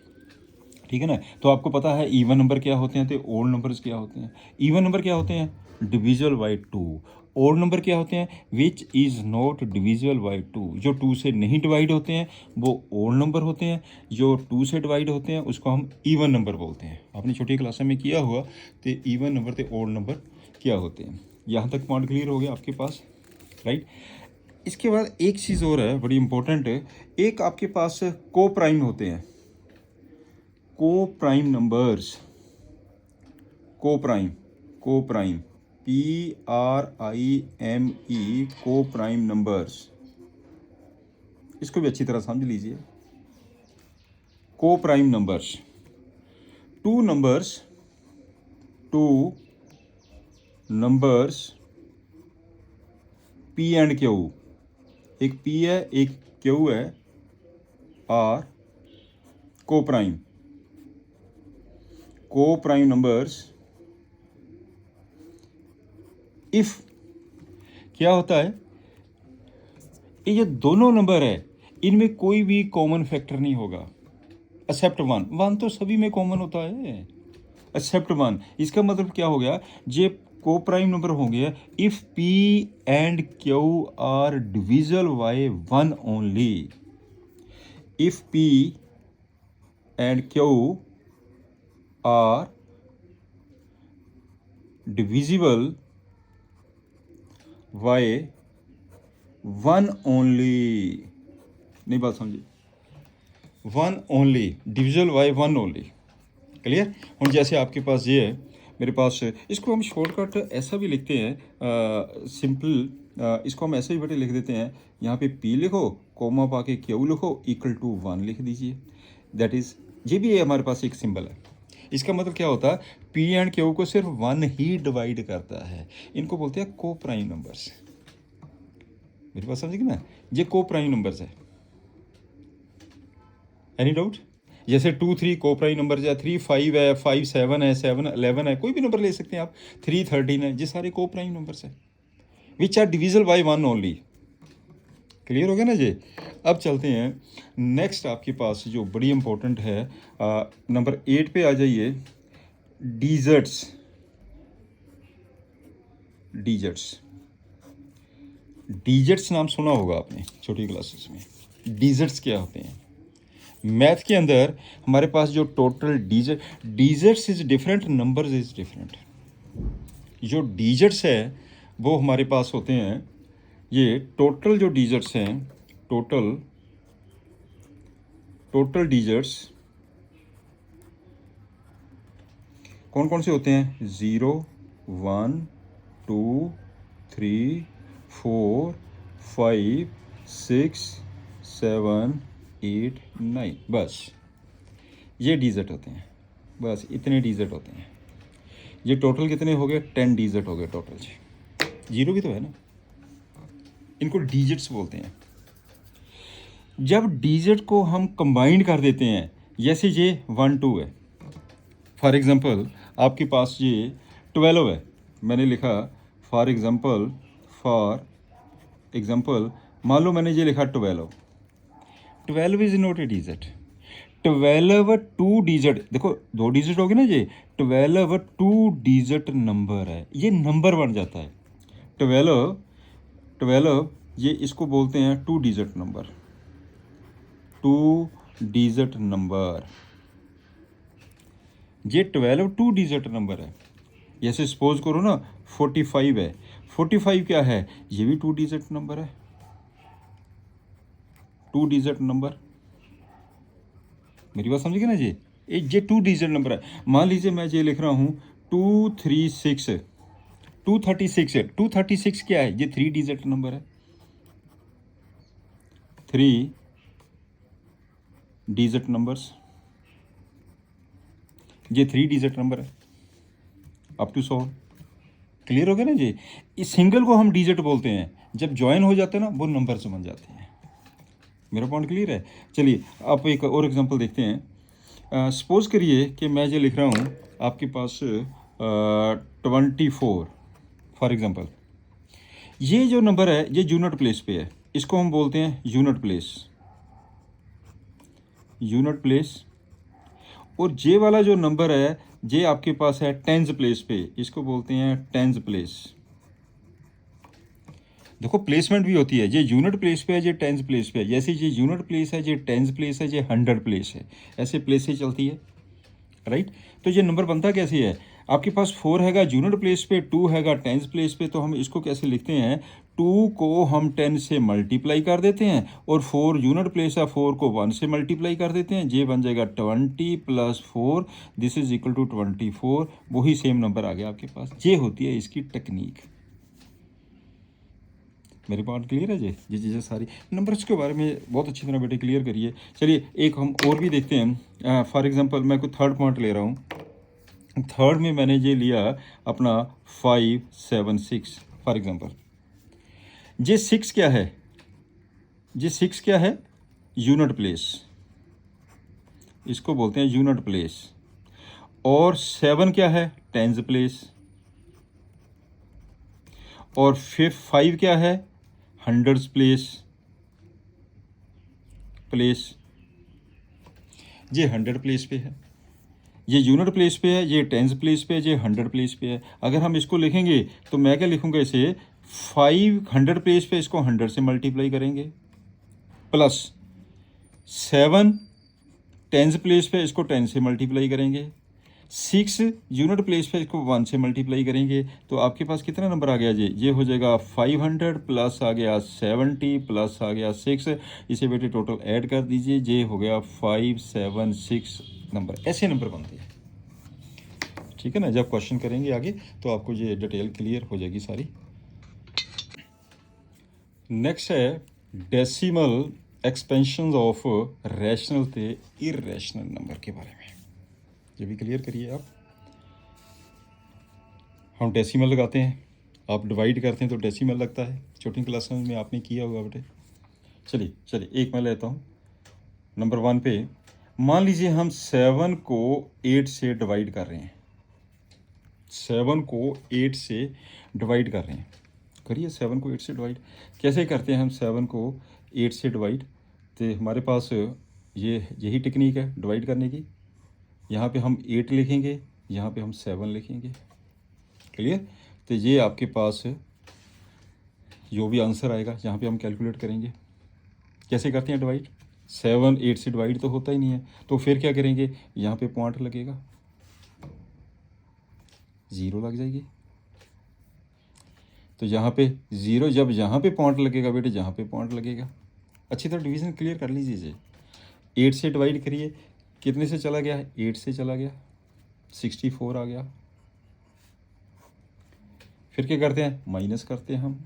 ठीक है ना। तो आपको पता है इवन नंबर क्या होते हैं तो ओड नंबर्स क्या होते हैं। इवन नंबर क्या होते हैं, डिविजिबल बाय 2। ओड नंबर क्या होते हैं, which is not divisible by 2। जो 2 से नहीं डिवाइड होते हैं वो ओड नंबर होते हैं, जो 2 से डिवाइड होते हैं उसको हम इवन नंबर बोलते हैं। आपने छोटी क्लास में किया हुआ तो इवन नंबर तो ओड नंबर क्या होते हैं। यहाँ तक पॉइंट क्लियर हो गया आपके पास, राइट। इसके बाद एक चीज़ और है बड़ी इंपॉर्टेंट है, एक आपके पास को प्राइम होते हैं, को प्राइम नंबर्स, को प्राइम, को प्राइम PRIME, को प्राइम नंबर्स। इसको भी अच्छी तरह समझ लीजिए। को prime numbers, two numbers P and Q, एक P है एक Q है, आर को प्राइम, को प्राइम नंबर्स इफ क्या होता है, ये दोनों नंबर है इनमें कोई भी कॉमन फैक्टर नहीं होगा एक्सेप्ट 1। 1 तो सभी में कॉमन होता है एक्सेप्ट 1। इसका मतलब क्या हो गया, ये को प्राइम नंबर हो गया if P and Q are divisible by 1 only. If P and Q are divisible by 1 only. नहीं बात समझी, 1 only, divisible by 1 only. Clear. और जैसे आपके पास ये है, मेरे पास इसको हम शॉर्टकट ऐसा भी लिखते हैं, सिंपल इसको हम ऐसे ही बेटे लिख देते हैं, यहाँ पे P लिखो, कोमा पा के Q लिखो, इक्वल टू 1 लिख दीजिए। दैट इज़, ये भी हमारे पास एक सिंबल है। इसका मतलब क्या होता है, P एंड Q को सिर्फ 1 ही डिवाइड करता है, इनको बोलते हैं को प्राइम नंबर्स। मेरे पास समझिए ना, ये को प्राइम नंबर्स है। Any doubt. जैसे 2 3 को प्राइम नंबर है, 3 5 है, 5 7 है, 7 11 है, कोई भी नंबर ले सकते हैं आप, 3 13 है, ये सारे को प्राइम नंबर्स है which are divisible by 1 only. Clear हो गया ना जी। अब चलते हैं नेक्स्ट, आपके पास जो बड़ी इंपॉर्टेंट है, नंबर 8 पे आ जाइए। डिजिट्स, डिजिट्स, डिजिट्स नाम सुना होगा आपने छोटी क्लासेस में। डिजिट्स क्या होते हैं, मैथ के अंदर हमारे पास जो total digits is different, numbers is different. जो डिजिट्स है वो हमारे पास होते हैं, ये टोटल जो डिजिट्स हैं, टोटल डिजिट्स कौन कौन से होते हैं, 0 1 2 3 4 5 6 7 8 9, बस ये डिजिट होते हैं, बस इतने डिजिट होते हैं। ये टोटल कितने हो गए, 10 डिजिट हो गए टोटल जी। 0 भी तो है ना, इनको डिजिट्स बोलते हैं। जब डिजिट को हम कंबाइन कर देते हैं, जैसे ये 1 2 है, फॉर एग्जांपल आपके पास ये 12 है, मैंने लिखा फॉर एग्जांपल मान लो मैंने ये लिखा 12 is not A digit. 12 2 digit, देखो 2 डिजिट हो गए ना, ये 12 2 डिजिट नंबर है, ये नंबर बन जाता है। 12 ये इसको बोलते हैं 2 डिजिट नंबर। 2 digit number. ये 12 2 डिजिट नंबर है। जैसे सपोज करो ना 45 है, 45 क्या है, ये भी 2 डिजिट नंबर है, 2 डिजिट नंबर। मेरी बात समझ गए ना जी, ये 2 डिजिट नंबर है। मान लीजिए मैं ये लिख रहा हूँ 236, 236 है, 236 क्या है, ये 3 डिजिट नंबर है, 3 डिजिट नंबर्स, ये 3 डिजिट नंबर है अप टू 100। क्लियर हो गया ना जी। इस सिंगल को हम डिजिट बोलते हैं, जब ज्वाइन हो जाते हैं ना वो नंबर से बन जाते हैं। मेरा पॉइंट क्लियर है। चलिए आप एक और एग्जांपल देखते हैं। सपोज करिए कि मैं ये लिख रहा हूँ आपके पास 24 फॉर एग्जांपल। ये जो नंबर है ये यूनिट प्लेस पे है, इसको हम बोलते हैं यूनिट प्लेस, यूनिट प्लेस। और ये वाला जो नंबर है ये आपके पास है टेंस प्लेस पे, इसको बोलते हैं टेंस प्लेस। देखो प्लेसमेंट भी होती है, ये यूनिट प्लेस पे है, ये टेंस प्लेस पे है। जैसे ये यूनिट प्लेस है, ये टेंस प्लेस है, ये 100 प्लेस है, ऐसे प्लेस ही चलती है, राइट। तो ये नंबर बनता कैसे है, आपके पास 4 हैगा यूनिट प्लेस पे, 2 हैगा टेंस प्लेस पे, तो हम इसको कैसे लिखते हैं, 2 को हम 10 से मल्टीप्लाई कर देते हैं और 4 यूनिट प्लेस है, 4 को 1 से मल्टीप्लाई कर देते हैं, ये बन जाएगा 20 + 4, दिस इज इक्वल टू 24। वही सेम नंबर आ गया आपके पास। ये होती है इसकी टेक्निक। मेरी बात क्लियर है जी। ये चीज़ें सारी नंबर्स के बारे में बहुत अच्छी तरह बेटे क्लियर करिए। चलिए एक हम और भी देखते हैं। फॉर एग्जांपल मैं कोई थर्ड पॉइंट ले रहा हूँ, थर्ड में मैंने ये लिया अपना 5 7 6 फॉर एग्जांपल। ये 6 क्या है, ये 6 क्या है, यूनिट प्लेस, इसको बोलते हैं यूनिट प्लेस। और 7 क्या है, टेंस प्लेस। और 5 क्या है, हंड्रेड्स प्लेस, प्लेस। ये 100 प्लेस पे है, ये यूनिट प्लेस पे है, ये टेंस प्लेस पे है, ये 100 प्लेस पे है। अगर हम इसको लिखेंगे तो मैं क्या लिखूंगा इसे, 500 प्लेस पे इसको 100 से मल्टीप्लाई करेंगे, प्लस 7 टेंस प्लेस पे इसको 10 से मल्टीप्लाई करेंगे, 6 यूनिट प्लेस पे इसको 1 से मल्टीप्लाई करेंगे। तो आपके पास कितना नंबर आ गया जी, ये हो जाएगा 500 प्लस आ गया 70 प्लस आ गया 6। इसे बेटे टोटल ऐड कर दीजिए, ये हो गया 576 नंबर। ऐसे नंबर बनते हैं, ठीक है ना। जब क्वेश्चन करेंगे आगे तो आपको ये डिटेल क्लियर हो जाएगी सारी। नेक्स्ट है डेसिमल एक्सपेंशन ऑफ रैशनल ते इरेशनल नंबर के बारे में, ये भी क्लियर करिए आप। हम डेसिमल लगाते हैं, आप डिवाइड करते हैं तो डेसिमल लगता है, छोटी क्लासों में आपने किया होगा बेटे। चलिए एक मैं लेता हूँ नंबर 1 पे। मान लीजिए हम 7 को 8 से डिवाइड कर रहे हैं, 7 को 8 से डिवाइड कर रहे हैं। करिए 7 को 8 से डिवाइड कैसे करते हैं हम, 7 को 8 से डिवाइड। तो हमारे पास यही टेक्निक है डिवाइड करने की। यहाँ पे हम 8 लिखेंगे, यहाँ पे हम 7 लिखेंगे, क्लियर। तो ये आपके पास जो भी आंसर आएगा यहाँ पे हम कैलकुलेट करेंगे। कैसे करते हैं डिवाइड, 7 8 से डिवाइड तो होता ही नहीं है, तो फिर क्या करेंगे, यहाँ पे पॉइंट लगेगा, 0 लग जाएगी। तो यहाँ पे 0, जब यहाँ पे पॉइंट लगेगा बेटे, जहाँ पे पॉइंट लगेगा। अच्छी तरह डिवीज़न क्लियर कर लीजिए। 8 से डिवाइड करिए, कितने से चला गया, 8 से चला गया, 64 आ गया। फिर क्या करते हैं, माइनस करते हैं हम।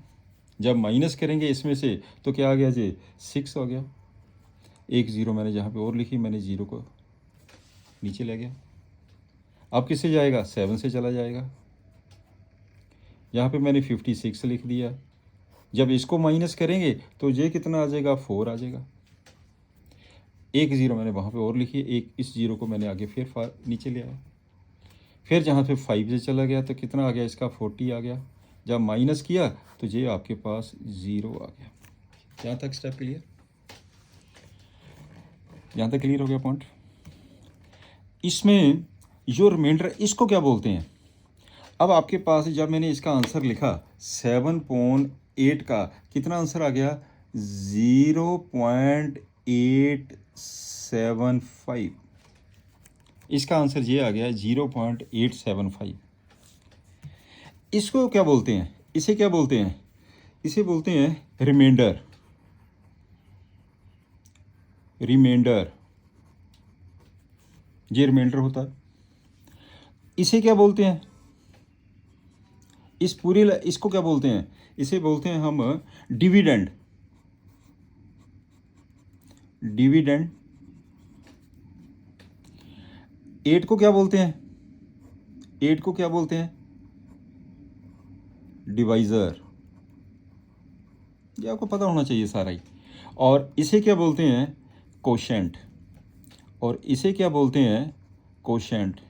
जब माइनस करेंगे इसमें से तो क्या आ गया जी, 6 आ गया। एक 0 मैंने जहाँ पे और लिखी, मैंने 0 को नीचे ले गया। अब किससे जाएगा, 7 से चला जाएगा। यहाँ पे मैंने 56 लिख दिया। जब इसको माइनस करेंगे तो ये कितना आ जाएगा, 4 आ जाएगा। एक 0 मैंने वहाँ पे और लिखी, एक इस 0 को मैंने आगे फिर नीचे ले आया। फिर जहाँ पे 5 से चला गया तो कितना आ गया इसका, 40 आ गया। जब माइनस किया तो ये आपके पास 0 आ गया। यहाँ तक स्टेप क्लियर, यहाँ तक क्लियर हो गया पॉइंट। इसमें जो रिमाइंडर, इसको क्या बोलते हैं। अब आपके पास जब मैंने इसका आंसर लिखा 7/8 का कितना आंसर आ गया, 0.875। इसका आंसर ये आ गया 0.875। इसको क्या बोलते हैं, इसे क्या बोलते हैं, इसे बोलते हैं रिमाइंडर। रिमाइंडर, ये रिमाइंडर होता है। इसे क्या बोलते हैं, इस पूरे इसको क्या बोलते हैं, इसे बोलते हैं हम डिविडेंड। डिविडेंड। 8 को क्या बोलते हैं, 8 को क्या बोलते हैं, डिवाइज़र। ये आपको पता होना चाहिए सारा ही। और इसे क्या बोलते हैं, कोशेंट। और इसे क्या बोलते हैं, कोशेंट।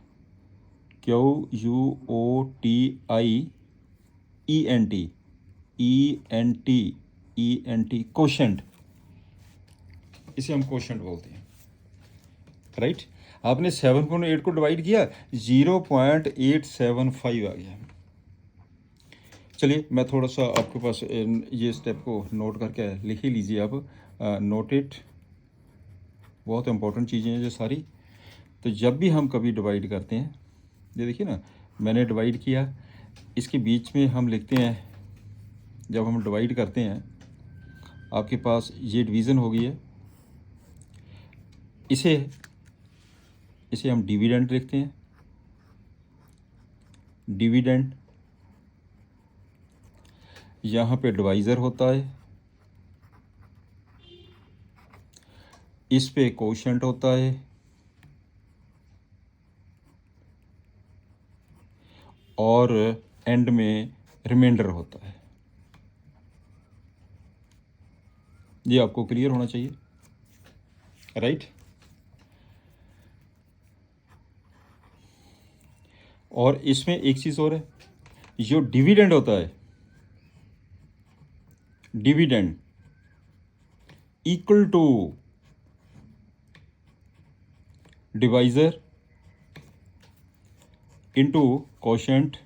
QUOTIENT, ENT, quotient. इसे हम कोशेंट बोलते हैं, राइट। आपने 7.8 को डिवाइड किया, 0.875 आ गया। चलिए मैं थोड़ा सा आपके पास ये स्टेप को नोट करके लिख ही लीजिए आप। नोट इट, बहुत इंपॉर्टेंट चीज़ें हैं जो सारी। तो जब भी हम कभी डिवाइड करते हैं, ये देखिए ना, मैंने डिवाइड किया, इसके बीच में हम लिखते हैं, जब हम डिवाइड करते हैं आपके पास ये डिवीज़न हो गई है, इसे हम डिविडेंड लिखते हैं। डिविडेंड। यहाँ पे डिवाइज़र होता है, इस पे कोशेंट होता है, और एंड में रिमाइंडर होता है। ये आपको क्लियर होना चाहिए, राइट। और इसमें एक चीज़ और है, जो डिविडेंड होता है, dividend equal to divisor into quotient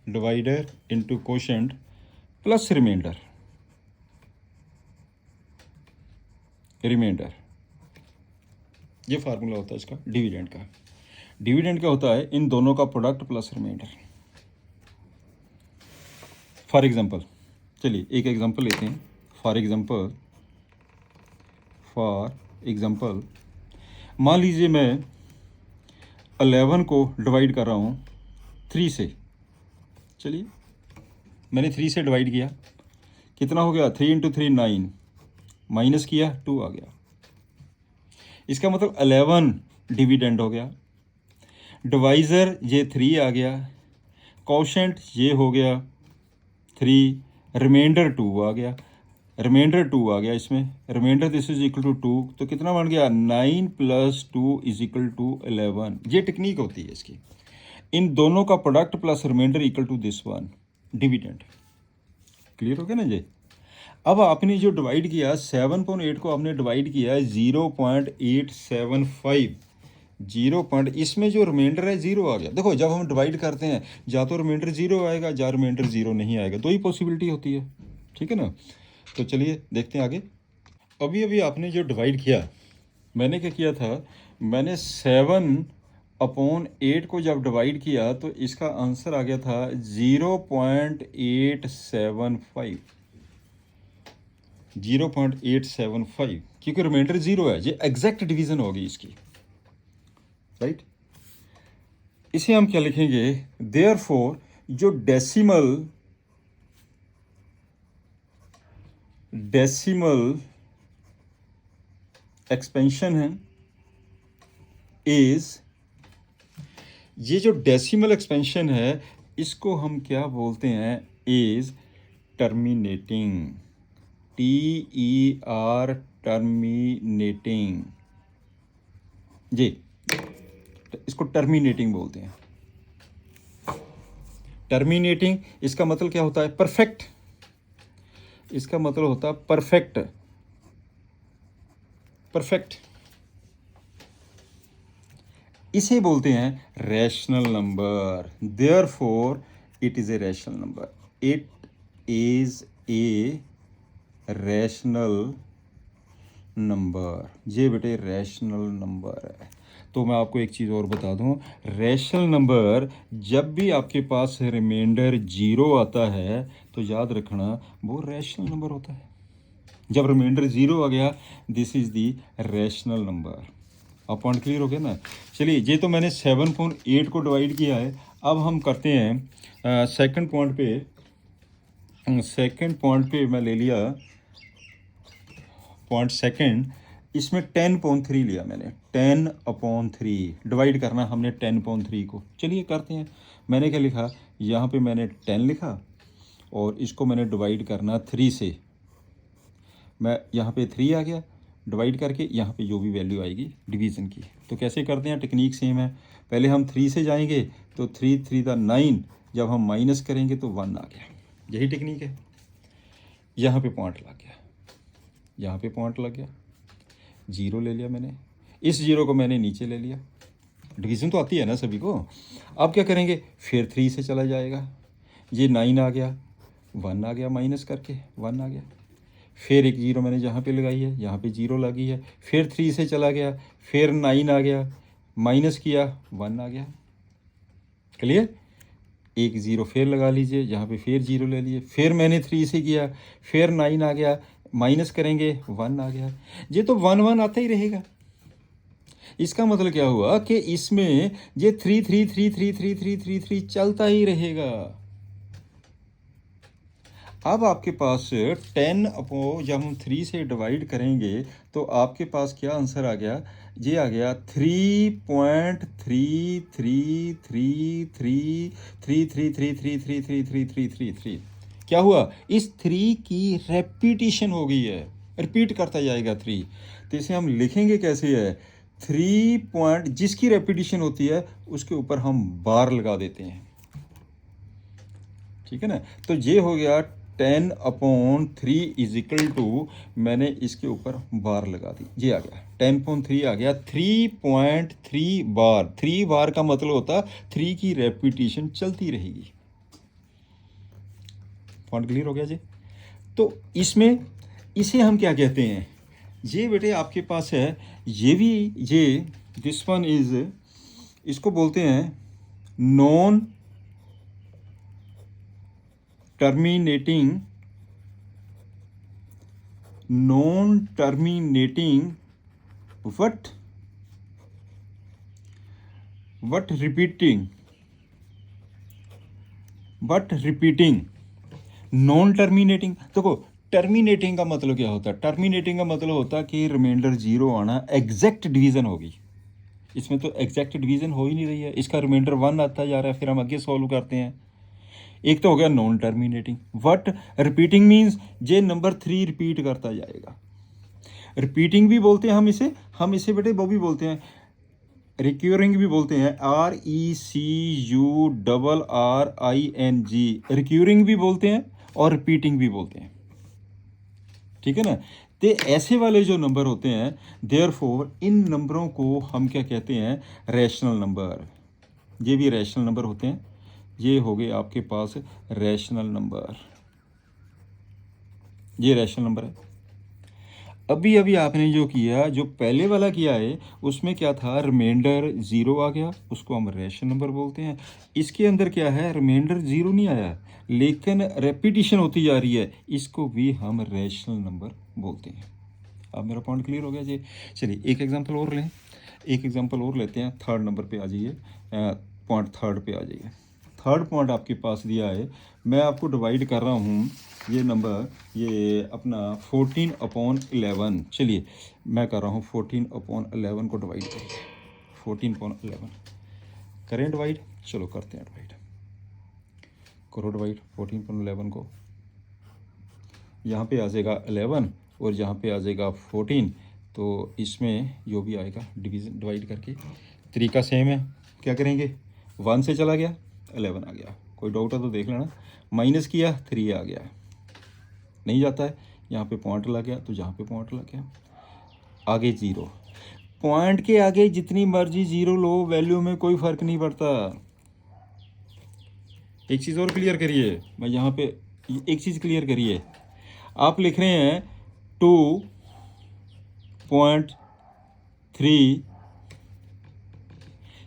divider into quotient plus remainder. Remainder, ये फार्मूला होता है इसका डिविडेंड का। डिविडेंड क्या होता है, इन दोनों का product plus remainder. For example, चलिए एक एग्जांपल लेते हैं। फॉर एग्जांपल मान लीजिए मैं 11 को डिवाइड कर रहा हूँ 3 से। चलिए मैंने 3 से डिवाइड किया, कितना हो गया, 3 × 3 9, माइनस किया 2 आ गया। इसका मतलब 11 डिविडेंड हो गया, डिवाइज़र ये 3 आ गया, कोशेंट ये हो गया 3, रिमाइंडर 2 आ गया। रिमाइंडर 2 आ गया, इसमें remainder this is equal to 2, तो कितना बन गया, 9 + 2 इज इक्वल टू 11। ये टेक्निक होती है इसकी, इन दोनों का product plus remainder equal to this one, dividend. Clear हो गया ना जी। अब आपने जो डिवाइड किया 7.8 को आपने डिवाइड किया 0.875, 0. इसमें जो रिमाइंडर है 0 आ गया। देखो जब हम डिवाइड करते हैं, या तो रिमाइंडर 0 आएगा या रिमाइंडर 0 नहीं आएगा, दो ही पॉसिबिलिटी होती है, ठीक है ना। तो चलिए देखते हैं आगे। अभी अभी आपने जो डिवाइड किया, मैंने क्या किया था, मैंने 7/8 को जब डिवाइड किया तो इसका आंसर आ गया था 0.875। 0.875, क्योंकि रिमाइंडर 0 है, ये एग्जैक्ट डिवीजन होगी इसकी, राइट। इसे हम क्या लिखेंगे, देयरफॉर जो डेसिमल एक्सपेंशन है इज, ये जो डेसिमल एक्सपेंशन है इसको हम क्या बोलते हैं, इज टर्मिनेटिंग। TER, टर्मिनेटिंग, जी इसको टर्मिनेटिंग बोलते हैं। टर्मिनेटिंग इसका मतलब क्या होता है, परफेक्ट। इसका मतलब होता है परफेक्ट, परफेक्ट। इसे बोलते हैं rational number, therefore it is a rational number. It is a rational number. ये बेटे रैशनल नंबर है। तो मैं आपको एक चीज़ और बता दूं, रैशनल नंबर जब भी आपके पास रिमाइंडर 0 आता है तो याद रखना वो रैशनल नंबर होता है। जब रिमाइंडर 0 आ गया, this is the rational number. अब पॉइंट क्लियर हो गया ना। चलिए, ये तो मैंने 7.8 को डिवाइड किया है। अब हम करते हैं सेकंड पॉइंट पे मैं ले लिया पॉइंट सेकंड। इसमें 10.3 लिया मैंने, 10/3 डिवाइड करना हमने 10.3 को। चलिए करते हैं। मैंने क्या लिखा, यहाँ पे मैंने 10 लिखा और इसको मैंने डिवाइड करना 3 से। मैं यहाँ पे 3 आ गया, डिवाइड करके यहाँ पे जो भी वैल्यू आएगी डिवीज़न की। तो कैसे करते हैं, टेक्निक सेम है। पहले हम 3 से जाएंगे तो 3 3 9, जब हम माइनस करेंगे तो 1 आ गया। यही टेक्निक है। यहाँ पे पॉइंट लग गया, यहाँ पे पॉइंट लग गया, 0 ले लिया मैंने, इस 0 को मैंने नीचे ले लिया। डिवीज़न तो आती है ना सभी को। अब क्या करेंगे, फिर 3 से चला जाएगा, ये 9 आ गया, 1 आ गया, माइनस करके 1 आ गया। फिर एक 0 मैंने जहाँ पे लगाई है, यहाँ पे 0 लगी है। फिर 3 से चला गया, फिर 9 आ गया, माइनस किया, 1 आ गया। क्लियर। एक 0 फिर लगा लीजिए, यहाँ पे फिर 0 ले लिए। फिर मैंने 3 से किया, फिर 9 आ गया, माइनस करेंगे 1 आ गया। ये तो 1 1 आता ही रहेगा। इसका मतलब क्या हुआ कि इसमें ये 3 3 3 3 3 3 3 3 चलता ही रहेगा। अब आपके पास 10 अपो जब हम 3 से डिवाइड करेंगे तो आपके पास क्या आंसर आ गया, ये आ गया 3.333333333333। क्या हुआ, इस 3 की रेपिटिशन हो गई है, रिपीट करता जाएगा 3। तो इसे हम लिखेंगे कैसे है, 3 पॉइंट जिसकी रेपिटिशन होती है उसके ऊपर हम बार लगा देते हैं। ठीक है ना। तो ये हो गया 10/3 इज इक्वल टू, मैंने इसके ऊपर बार लगा दी, ये आ गया 10.3 आ गया, 3.3 बार। 3 बार का मतलब होता 3 की रेपिटिशन चलती रहेगी। पॉइंट क्लियर हो गया जी। तो इसमें इसे हम क्या कहते हैं, ये बेटे आपके पास है, ये भी ये दिस वन इज, इसको बोलते हैं non terminating what repeating non terminating. देखो टर्मिनेटिंग का मतलब क्या होता है, टर्मिनेटिंग का मतलब होता है कि रिमाइंडर 0 आना एग्जैक्ट डिवीजन होगी। इसमें तो एग्जैक्ट डिवीजन हो ही नहीं रही है, इसका रिमाइंडर 1 आता जा रहा है। फिर हम आगे सॉल्व करते हैं। एक तो हो गया non terminating. What repeating means J number 3 repeat करता जाएगा। रिपीटिंग भी बोलते हैं हम इसे बेटे वो भी बोलते हैं, रिक्यूरिंग भी बोलते हैं, RECURRING। रिक्यूरिंग भी बोलते हैं और रिपीटिंग भी बोलते हैं। ठीक है ना। तो ऐसे वाले जो नंबर होते हैं, देयरफॉर इन नंबरों को हम क्या कहते हैं, रैशनल नंबर। ये भी रैशनल नंबर होते हैं। ये हो गए आपके पास रैशनल नंबर, ये रैशनल नंबर है। अभी अभी आपने जो किया, जो पहले वाला किया है, उसमें क्या था, रिमाइंडर 0 आ गया, उसको हम रैशनल नंबर बोलते हैं। इसके अंदर क्या है, रिमाइंडर 0 नहीं आया लेकिन रेपिटिशन होती जा रही है, इसको भी हम रैशनल नंबर बोलते हैं। अब मेरा पॉइंट क्लियर हो गया जी। चलिए एक एग्जांपल और लें, एक एग्जांपल और लेते हैं। थर्ड नंबर पे आ जाइए, पॉइंट थर्ड पे आ जाइए। थर्ड पॉइंट आपके पास दिया है, मैं आपको डिवाइड कर रहा हूँ ये नंबर, ये अपना 14/11। चलिए मैं कर रहा हूँ 14/11 को डिवाइड करिए। 14/11 करें डिवाइड, चलो करते हैं डिवाइड। करो डिवाइड 14/11 को। यहाँ पे आ जाएगा 11 और यहाँ पे आ जाएगा 14। तो इसमें जो भी आएगा डिवीज़न डिवाइड करके तरीका सेम है। क्या करेंगे, 1 से चला गया 11 आ गया, कोई डाउट है तो देख लेना। माइनस किया 3 आ गया, नहीं जाता है, यहाँ पे पॉइंट लग गया तो यहाँ पे पॉइंट लग गया। आगे 0, पॉइंट के आगे जितनी मर्जी 0 लो, वैल्यू में कोई फ़र्क नहीं पड़ता। एक चीज़ और क्लियर करिए, मैं यहाँ पे एक चीज़ क्लियर करिए, आप लिख रहे हैं 2.3,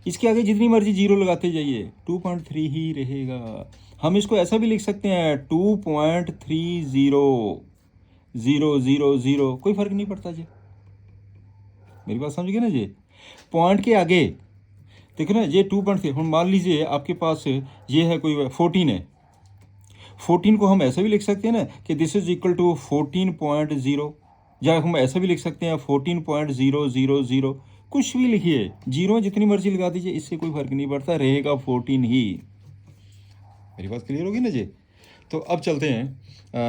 इसके आगे जितनी मर्जी जीरो लगाते जाइए 2.3 ही रहेगा। हम इसको ऐसा भी लिख सकते हैं 2.30, कोई फर्क नहीं पड़ता जी। मेरी बात समझ गए ना जी। पॉइंट के आगे देखो ना, ये 2.3, हम मान लीजिए आपके पास ये है कोई 14 है, 14 को हम ऐसा भी लिख सकते हैं ना कि दिस इज इक्वल टू 14.0, या हम ऐसा भी लिख सकते हैं 14.000, कुछ भी लिखिए, जीरो जितनी मर्जी लगा दीजिए, इससे कोई फर्क नहीं पड़ता, रहेगा 14 ही। मेरी बात क्लियर होगी ना जी। तो अब चलते हैं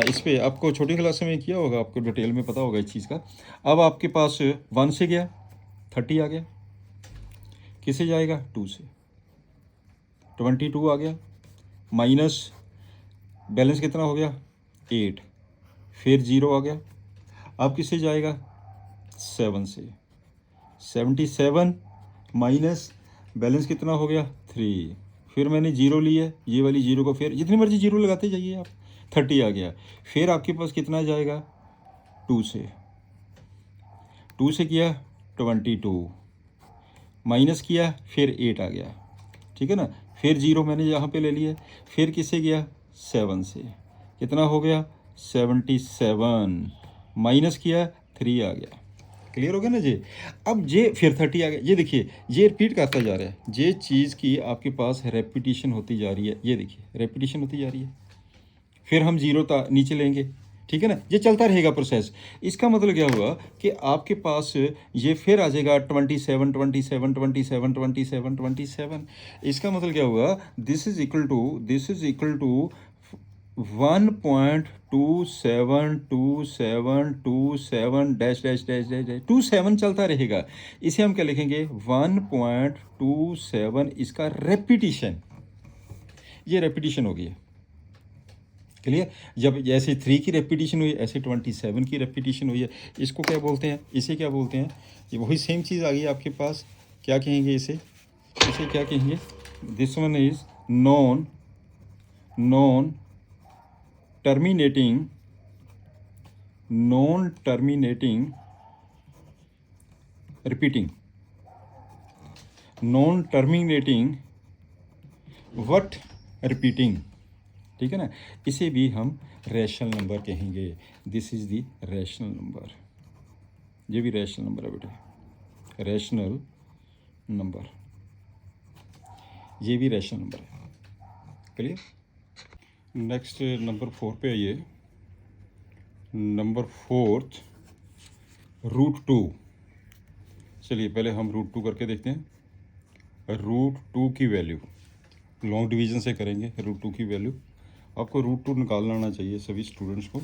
इस पे, आपको छोटी क्लास में किया होगा, आपको डिटेल में पता होगा इस चीज़ का। अब आपके पास 1 से गया 30 आ गया, किससे जाएगा 2 से, 22 आ गया, माइनस बैलेंस कितना हो गया 8, फिर 0 आ गया, अब किससे जाएगा 7 से, 77 माइनस बैलेंस कितना हो गया 3, फिर मैंने 0 लिया, ये वाली 0 को फिर जितनी मर्जी 0 लगाते जाइए आप, 30 आ गया, फिर आपके पास कितना जाएगा 2 से, 2 से किया 22, माइनस किया फिर 8 आ गया, ठीक है ना, फिर 0 मैंने यहाँ पे ले लिया, फिर किससे गया 7 से, कितना हो गया 77, माइनस किया 3 आ गया। क्लियर हो गया ना जी। अब जे फिर 30 आ गया, ये देखिए ये रिपीट करता जा रहा है, ये चीज़ की आपके पास रेपिटेशन होती जा रही है, ये देखिए रेपिटेशन होती जा रही है, फिर हम 0 नीचे लेंगे, ठीक है ना, ये चलता रहेगा प्रोसेस। इसका मतलब क्या हुआ कि आपके पास ये फिर आ जाएगा 27, इसका मतलब क्या हुआ, this is equal to 1.2727 dash dash dash dash dash 27 चलता रहेगा। इसे हम क्या लिखेंगे 1.27, इसका रेपिटेशन, ये रेपिटेशन हो गई है। क्लियर, जब जैसे 3 की रेपिटेशन हुई ऐसे 27 की रेपिटेशन हुई है, इसको क्या बोलते हैं, इसे क्या बोलते हैं, ये वही सेम चीज़ आ गई आपके पास, क्या कहेंगे इसे क्या कहेंगे, this one is non terminating repeating, non terminating what repeating, ठीक है ना, इसे भी हम रैशनल नंबर कहेंगे, this is the rational number, ये भी रैशनल नंबर है बेटा, रैशनल नंबर, ये भी रैशनल नंबर है। क्लियर, नेक्स्ट नंबर 4 पे आइए, नंबर 4 √2। चलिए पहले हम √2 करके देखते हैं, √2 की वैल्यू लॉन्ग डिवीज़न से करेंगे, √2 की वैल्यू आपको √2 निकालना आना चाहिए सभी स्टूडेंट्स को।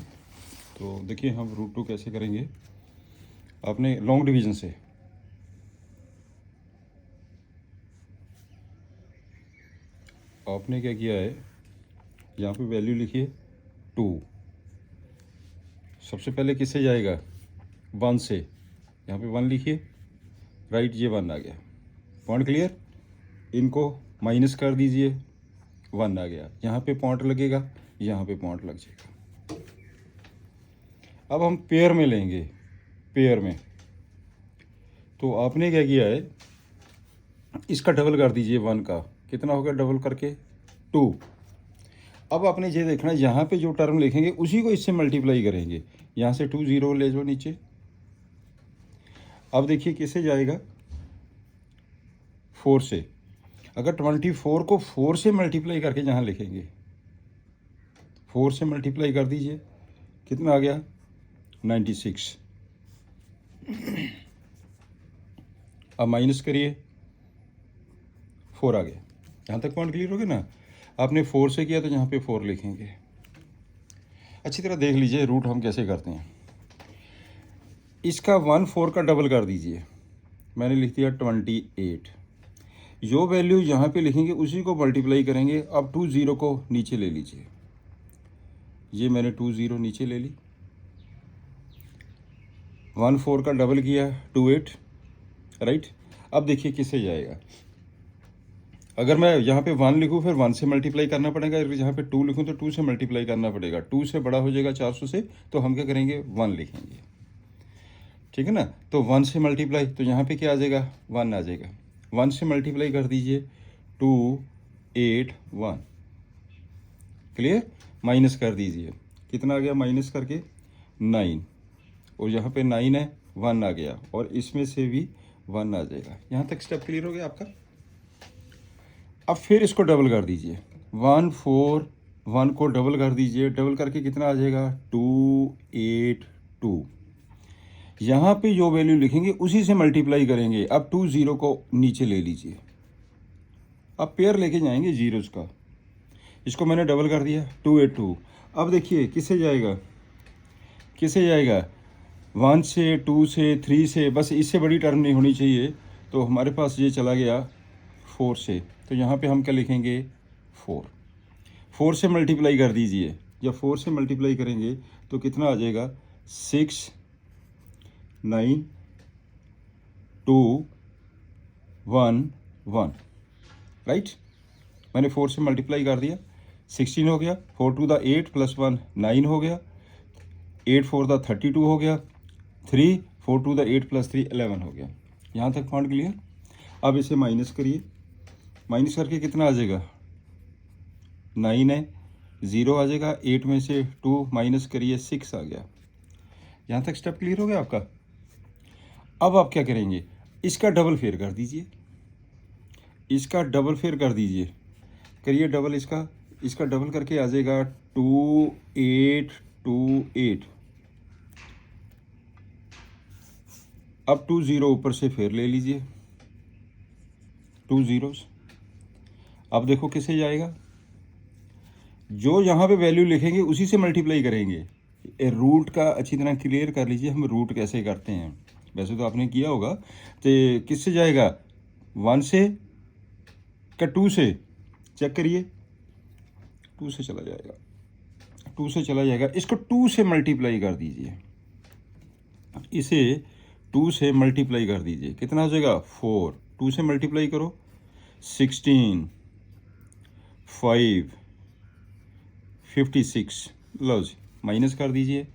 तो देखिए हम √2 कैसे करेंगे, आपने लॉन्ग डिवीज़न से, आपने क्या किया है, यहाँ पे वैल्यू लिखिए 2, सबसे पहले किससे जाएगा 1 से, यहाँ पे 1 लिखिए, राइट, ये 1 आ गया, पॉइंट क्लियर, इनको माइनस कर दीजिए, 1 आ गया, यहाँ पे पॉइंट लगेगा, यहाँ पे पॉइंट लग जाएगा। अब हम पेयर में लेंगे, पेयर में, तो आपने क्या किया है, इसका डबल कर दीजिए 1 का, कितना हो गया डबल करके 2। अब आपने ये देखना, यहाँ पे जो टर्म लिखेंगे उसी को इससे मल्टीप्लाई करेंगे, यहाँ से 2 0 ले जाओ नीचे। अब देखिए किससे जाएगा 4 से, अगर 24 को 4 से मल्टीप्लाई करके यहाँ लिखेंगे, 4 से मल्टीप्लाई कर दीजिए, कितना आ गया 96, अब माइनस करिए 4 आ गया, यहाँ तक पॉइंट क्लियर हो गया ना। आपने 4 से किया तो यहाँ पे 4 लिखेंगे। अच्छी तरह देख लीजिए रूट हम कैसे करते हैं, इसका 1 4 का डबल कर दीजिए, मैंने लिख दिया 28, जो वैल्यू यहाँ पे लिखेंगे उसी को मल्टीप्लाई करेंगे। अब 2 0 को नीचे ले लीजिए, ये मैंने 2 0 नीचे ले ली, 1 4 का डबल किया 28, राइट। अब देखिए किससे जाएगा, अगर मैं यहाँ पे 1 लिखूँ फिर 1 से मल्टीप्लाई करना पड़ेगा, अगर यहाँ पे 2 लिखूँ तो 2 से मल्टीप्लाई करना पड़ेगा। 2 से बड़ा हो जाएगा 400 से, तो हम क्या करेंगे 1 लिखेंगे, ठीक है ना। तो 1 से मल्टीप्लाई, तो यहाँ पे क्या आ जाएगा 1 आ जाएगा। 1 से मल्टीप्लाई कर दीजिए 2 8 1, क्लियर। माइनस कर दीजिए, कितना आ गया माइनस करके 9, और यहाँ पे 9 है 1 आ गया, और इसमें से भी 1 आ जाएगा। यहाँ तक स्टेप क्लियर हो गया आपका। अब फिर इसको डबल कर दीजिए, 1 4 1 को डबल कर दीजिए, डबल करके कितना आ जाएगा 2 8 2। यहाँ पे जो वैल्यू लिखेंगे उसी से मल्टीप्लाई करेंगे। अब 2 0 को नीचे ले लीजिए, अब पेयर लेके जाएंगे जीरोस का। इसको मैंने डबल कर दिया 2 8 2। अब देखिए किससे जाएगा, किससे जाएगा 1 से 2 से 3 से, बस इससे बड़ी टर्म नहीं होनी चाहिए। तो हमारे पास ये चला गया 4 से, तो यहाँ पे हम क्या लिखेंगे 4। 4 से मल्टीप्लाई कर दीजिए, जब 4 से मल्टीप्लाई करेंगे तो कितना आ जाएगा 6 9 2 1 1, राइट। मैंने 4 से मल्टीप्लाई कर दिया, 16 हो गया, 4 2 द 8 प्लस 1 9 हो गया, 8 4 द 32 हो गया, 3 4 2 द 8 प्लस 3 11 हो गया। यहाँ तक पॉइंट क्लियर। अब इसे माइनस करिए, माइनस करके कितना आ जाएगा 9 है, 0 आ जाएगा, 8 में से 2 माइनस करिए 6 आ गया। यहाँ तक स्टेप क्लियर हो गया आपका। अब आप क्या करेंगे, इसका डबल फेयर कर दीजिए, इसका डबल फेयर कर दीजिए, करिए डबल इसका, इसका डबल करके आ जाएगा 2 8 2 8। अब 2 0 ऊपर से फेयर ले लीजिए, 2 zeros। अब देखो किससे जाएगा, जो यहाँ पे वैल्यू लिखेंगे उसी से मल्टीप्लाई करेंगे। रूट का अच्छी तरह क्लियर कर लीजिए, हम रूट कैसे करते हैं, वैसे तो आपने किया होगा। तो किससे जाएगा 1 से क्या 2 से, चेक करिए 2 से चला जाएगा, 2 से चला जाएगा। इसको 2 से मल्टीप्लाई कर दीजिए, इसे 2 से मल्टीप्लाई कर दीजिए, कितना हो जाएगा 4। 2 से मल्टीप्लाई करो 16 5 56, लो जी माइनस कर दीजिए,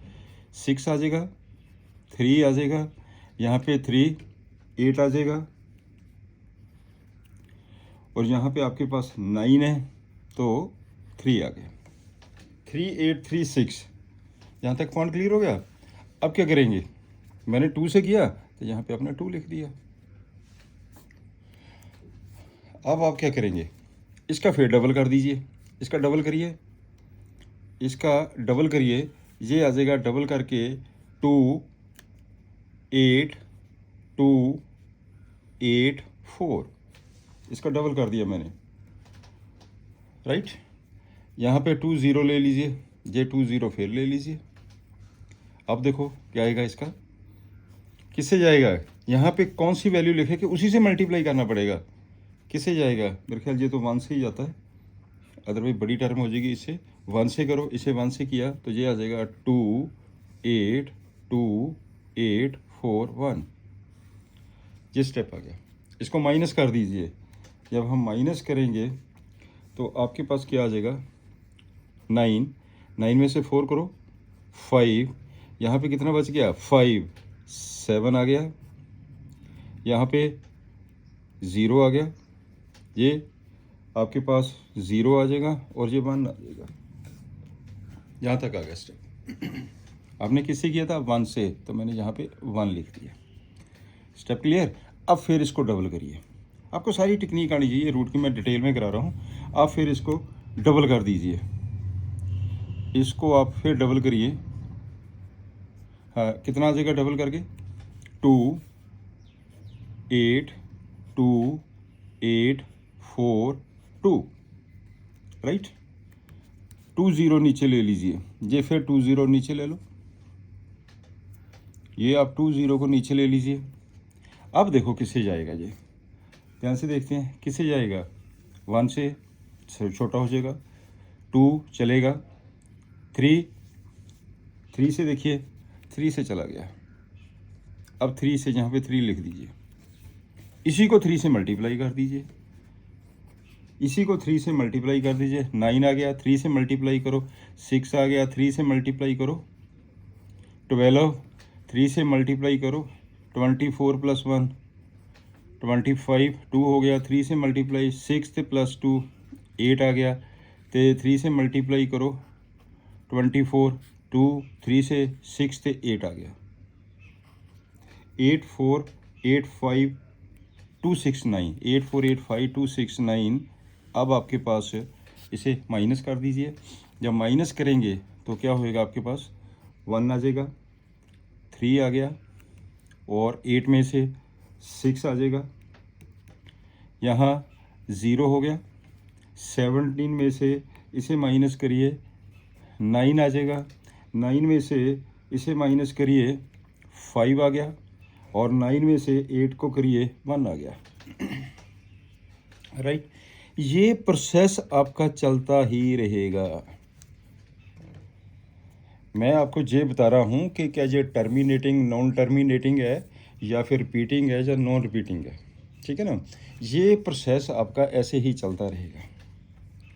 6 आ जाएगा, 3 आ जाएगा, यहाँ पे 3 8 आ जाएगा, और यहाँ पे आपके पास 9 है तो 3 आ गया, 3 8 3 6। यहाँ तक पॉइंट क्लियर हो गया। अब क्या करेंगे, मैंने 2 से किया तो यहाँ पे आपने 2 लिख दिया। अब आप क्या करेंगे, इसका फिर डबल कर दीजिए, इसका डबल करिए, इसका डबल करिए, ये आ जाएगा डबल करके 2 8 2 8 4। इसका डबल कर दिया मैंने, राइट। यहाँ पे 2 0 ले लीजिए, ये 2 0 फिर ले लीजिए। अब देखो क्या आएगा, इसका किससे जाएगा, यहाँ पे कौन सी वैल्यू लिखे कि उसी से मल्टीप्लाई करना पड़ेगा। किससे जाएगा, मेरे ख्याल ये तो 1 से ही जाता है, अदरवाइज बड़ी टर्म हो जाएगी। इससे 1 से करो, इसे 1 से किया तो ये आ जाएगा 2 8 2 8 4 1। ये स्टेप आ गया। इसको माइनस कर दीजिए, जब हम माइनस करेंगे तो आपके पास क्या आ जाएगा 9 9 में से 4 करो 5, यहाँ पे कितना बच गया 5 7 आ गया, यहाँ पे 0 आ गया, ये आपके पास 0 आ जाएगा और ये 1 आ जाएगा। यहाँ तक आ गया स्टेप। आपने किससे किया था 1 से, तो मैंने यहाँ पे 1 लिख दिया। Step clear. अब फिर इसको डबल करिए, आपको सारी टेक्निक आनी चाहिए, रूट की मैं डिटेल में करा रहा हूँ। आप फिर इसको डबल कर दीजिए, इसको आप फिर डबल करिए, हाँ कितना आ जाएगा डबल करके 2 8 2 8 4 2, राइट। 2 0 नीचे ले लीजिए, ये फिर 2 0 नीचे ले लो, ये आप 2 0 को नीचे ले लीजिए। अब देखो किससे जाएगा, ये ध्यान से देखते हैं किससे जाएगा, 1 से छोटा हो जाएगा, 2 चलेगा, 3 से देखिए 3 से चला गया। अब 3 से यहाँ पे 3 लिख दीजिए, इसी को 3 से मल्टीप्लाई कर दीजिए, इसी को 3 से मल्टीप्लाई कर दीजिए, 9 आ गया, 3 से मल्टीप्लाई करो, 6 आ गया, 3 से मल्टीप्लाई करो, 12, 3 से मल्टीप्लाई करो, 24 + 1 25, 2 हो गया, 3 से मल्टीप्लाई, 6 + 2 8 आ गया, तो 3 से मल्टीप्लाई करो, 24, 2 3 से 6 थे 8 आ गया, 8 4 8 5 2 6 9, 8 4 8 5 2 6 9। अब आपके पास इसे माइनस कर दीजिए, जब माइनस करेंगे तो क्या होएगा, आपके पास 1 आ जाएगा, 3 आ गया, और 8 में से 6 आ जाएगा, यहाँ 0 हो गया, 17 में से इसे माइनस करिए, 9 आ जाएगा, 9 में से इसे माइनस करिए, 5 आ गया, और 9 में से 8 को करिए, 1 आ गया। राइट, ये प्रोसेस आपका चलता ही रहेगा। मैं आपको ये बता रहा हूँ कि क्या ये टर्मिनेटिंग, नॉन टर्मिनेटिंग है, या फिर रिपीटिंग है, या नॉन रिपीटिंग है, ठीक है ना। ये प्रोसेस आपका ऐसे ही चलता रहेगा।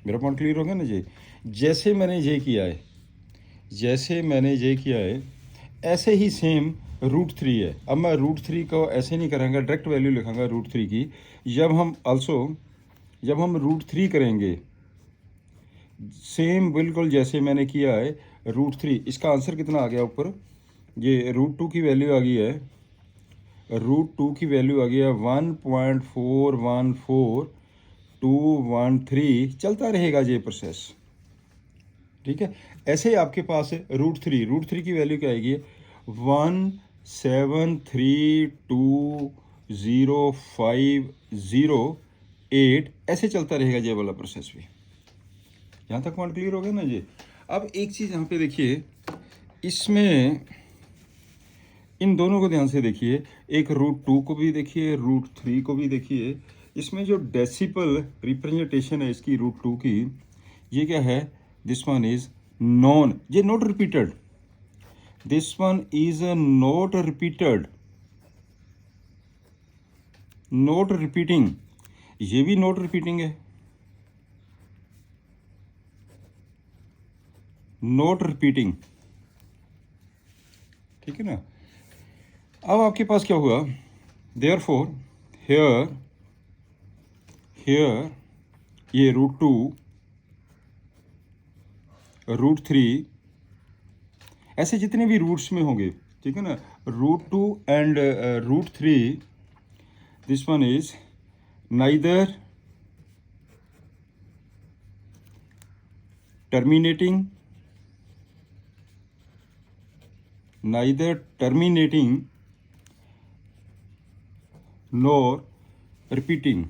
मेरा पॉइंट क्लियर हो गया ना जी। जैसे मैंने ये किया है, जैसे मैंने ये किया है, ऐसे ही सेम √3 है। अब मैं √3 को ऐसे नहीं करूँगा, डायरेक्ट वैल्यू लिखाऊंगा √3 की। जब हम √3 करेंगे, सेम बिल्कुल जैसे मैंने किया है √3, इसका आंसर कितना आ गया ऊपर, ये √2 की वैल्यू आ गई है, √2 की वैल्यू आ गई है 1.414213। चलता रहेगा ये प्रोसेस, ठीक है। ऐसे ही आपके पास है √3 की वैल्यू क्या आएगी, 173205008। ऐसे चलता रहेगा ये वाला प्रोसेस भी। यहाँ तक पॉइंट क्लियर हो गया ना जी। अब एक चीज़ यहाँ पे देखिए, इसमें इन दोनों को ध्यान से देखिए, एक √2 को भी देखिए, √3 को भी देखिए। इसमें जो डेसिमल रिप्रेजेंटेशन है इसकी √2 की, ये क्या है, दिस वन इज नॉन, ये not repeated, this one is not repeated, not repeating, ये भी नॉट रिपीटिंग है, नॉट रिपीटिंग, ठीक है ना। अब आपके पास क्या हुआ, देयरफॉर हियर ये √2 √3 ऐसे जितने भी रूट्स में होंगे, ठीक है ना, √2 and √3, this one is neither terminating nor repeating,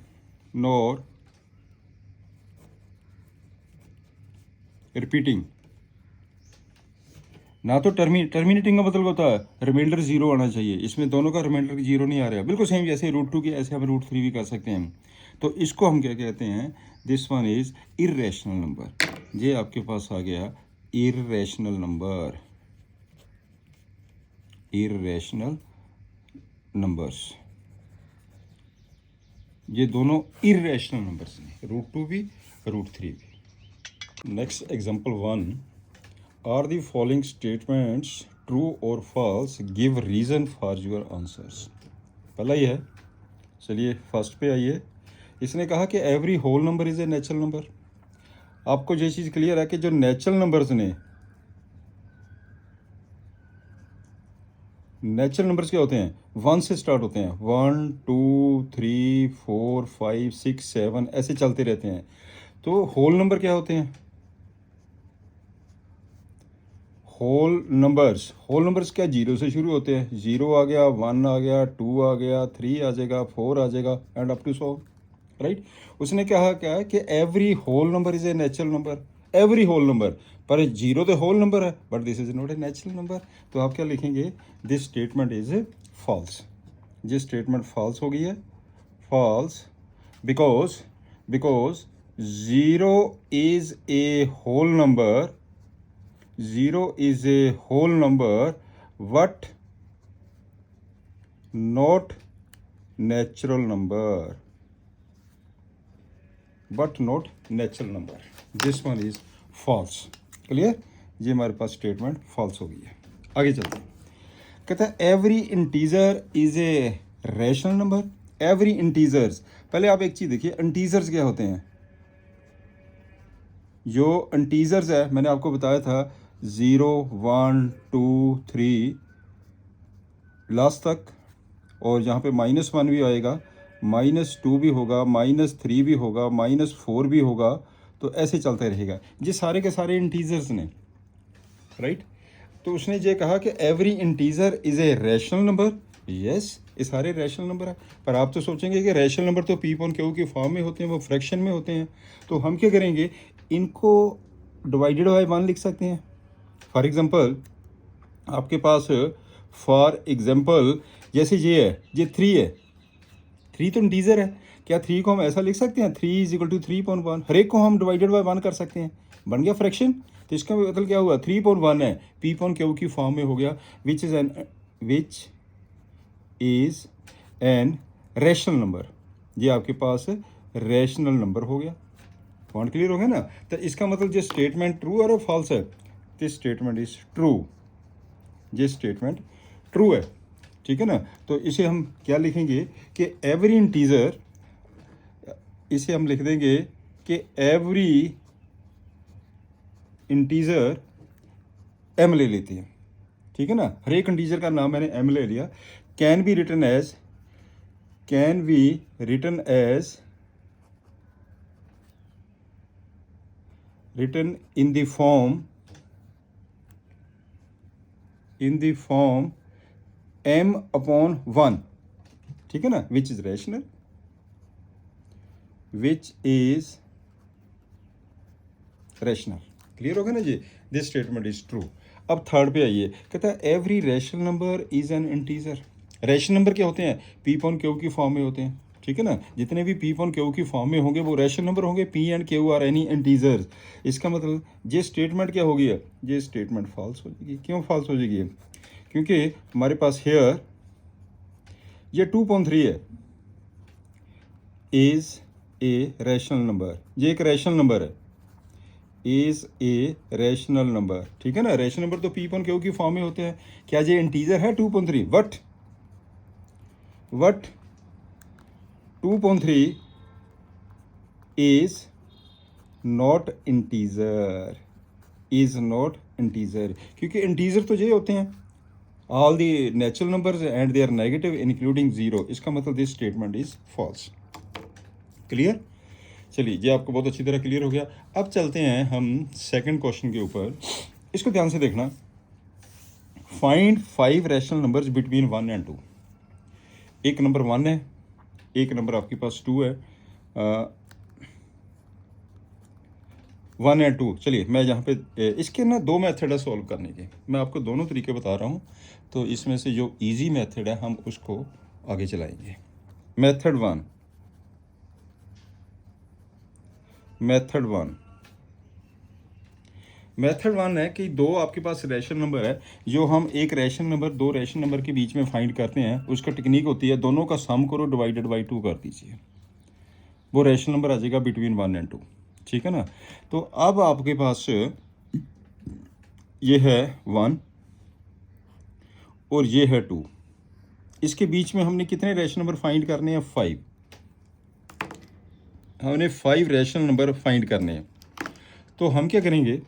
ना तो टर्मिनेटिंग का मतलब होता है रिमाइंडर 0 आना चाहिए, इसमें दोनों का रिमाइंडर 0 नहीं आ रहा है, बिल्कुल सेम जैसे √2 की, ऐसे हम √3 भी कर सकते हैं। तो इसको हम क्या कहते हैं, this one is irrational number. ये आपके पास आ गया इर्रेशनल नंबर, इर्रेशनल नंबर्स, ये दोनों इर्रेशनल नंबर्स हैं, √2 भी √3 भी। Next example 1, are the following statements true और false, give reason for your answers. पहला ही है, चलिए फर्स्ट पे आइए। इसने कहा कि every whole number is a natural number. आपको ये चीज़ क्लियर है कि जो नेचुरल नंबर्स ने, नेचुरल नंबर्स क्या होते हैं, 1 से स्टार्ट होते हैं, 1 2 3 4 5 6 7 ऐसे चलते रहते हैं। तो होल नंबर क्या होते हैं, होल नंबर्स क्या 0 से शुरू होते हैं, 0 आ गया, 1 आ गया, 2 आ गया, 3 आ जाएगा, 4 आ जाएगा, एंड अप टू 100, राइट। उसने कहा क्या है कि every whole number is a natural number, every whole number, पर 0 तो होल नंबर है, but this is not a natural number. तो आप क्या लिखेंगे, दिस स्टेटमेंट इज फॉल्स। ये स्टेटमेंट फॉल्स हो गई है, false, because 0 is a whole number, 0 is a whole number but not natural number, but not natural number, this one is false. Clear, ये हमारे पास स्टेटमेंट फॉल्स हो गई है। आगे चलते हैं, कहता है every integer is a rational number. Every integers, पहले आप एक चीज़ देखिए, इंटीजर्स क्या होते हैं। जो इंटीजर्स है मैंने आपको बताया था 0 1 2 3 लास्ट तक, और यहाँ पे -1 भी आएगा, -2 भी होगा, -3 भी होगा, -4 भी होगा, तो ऐसे चलते रहेगा। ये सारे के सारे इंटीजर्स ने, राइट। तो उसने ये कहा कि every integer is a rational number. Yes, ये सारे रैशनल नंबर है। पर आप तो सोचेंगे कि रैशनल नंबर तो पी अपॉन क्यू की फॉर्म में होते हैं, वो फ्रैक्शन में होते हैं। तो हम क्या करेंगे, इनको डिवाइडेड बाय 1 लिख सकते हैं। फॉर एग्जांपल आपके पास, फॉर एग्जांपल जैसे ये है, ये 3 है, 3 तो इंटीजर है। क्या 3 को हम ऐसा लिख सकते हैं 3 इज इक्वल टू 3/1? हर एक को हम डिवाइडेड बाय 1 कर सकते हैं, बन गया फ्रैक्शन। तो इसका मतलब क्या हुआ, 3/1 है, पी अपॉन क्यू की फॉर्म में हो गया, which is an rational number. ये आपके पास रैशनल नंबर हो गया। पॉइंट क्लियर हो गया ना। तो इसका मतलब जो स्टेटमेंट ट्रू और फॉल्स है, दिस स्टेटमेंट इज ट्रू, ये स्टेटमेंट ट्रू है, ठीक है ना। तो इसे हम क्या लिखेंगे कि एवरी इंटीजर, इसे हम लिख देंगे कि एवरी इंटीजर एम ले लेते हैं, ठीक है ना। हर एक इंटीजर का नाम मैंने एम ले लिया। Can be written as written in the form m upon 1, ठीक है ना, which is rational, क्लियर होगा ना जी। This statement is true. अब थर्ड पे आइए, कहता है every rational number is an integer. Rational number क्या होते हैं, पी अपॉन क्यू की फॉर्म में होते हैं, ठीक है ना। जितने भी पी अपॉन क्यू की फॉर्म में होंगे वो रैशनल नंबर होंगे। P and Q are any integers. इसका मतलब ये स्टेटमेंट क्या होगी, ये स्टेटमेंट फॉल्स हो जाएगी। क्यों फॉल्स हो जाएगी, क्योंकि हमारे पास हेयर ये 2.3 है, इज ए रैशनल नंबर, ये एक रैशनल नंबर है, इज ए रैशनल नंबर, ठीक है ना। रैशनल नंबर तो पी अपॉन क्यू की फॉर्म में होते हैं। क्या ये इंटीजर है 2.3? वट 2.3 is not integer, क्योंकि इंटीजर तो ये होते हैं all the natural numbers and they are negative including 0। इसका मतलब this statement is false. Clear, चलिए ये आपको बहुत अच्छी तरह क्लियर हो गया। अब चलते हैं हम सेकंड क्वेश्चन के ऊपर। इसको ध्यान से देखना, find 5 rational numbers between 1 and 2। एक नंबर 1 है, एक नंबर आपके पास 2 है, 1 and 2। चलिए मैं यहाँ पे इसके ना 2 मेथड है सॉल्व करने के, मैं आपको दोनों तरीके बता रहा हूँ। तो इसमें से जो इजी मेथड है हम उसको आगे चलाएंगे। मेथड वन है कि 2 आपके पास रैशनल नंबर है, जो हम एक रैशनल नंबर 2 रैशनल नंबर के बीच में फाइंड करते हैं। उसका टेक्निक होती है दोनों का सम करो डिवाइडेड बाई 2 कर दीजिए, वो रैशनल नंबर आ जाएगा बिटवीन 1 and 2, ठीक है ना। तो अब आपके पास ये है 1 और ये है 2, इसके बीच में हमने कितने रैशनल नंबर फाइंड करने हैं, 5। हमने 5 रैशनल नंबर फाइंड करने हैं। तो हम क्या करेंगे,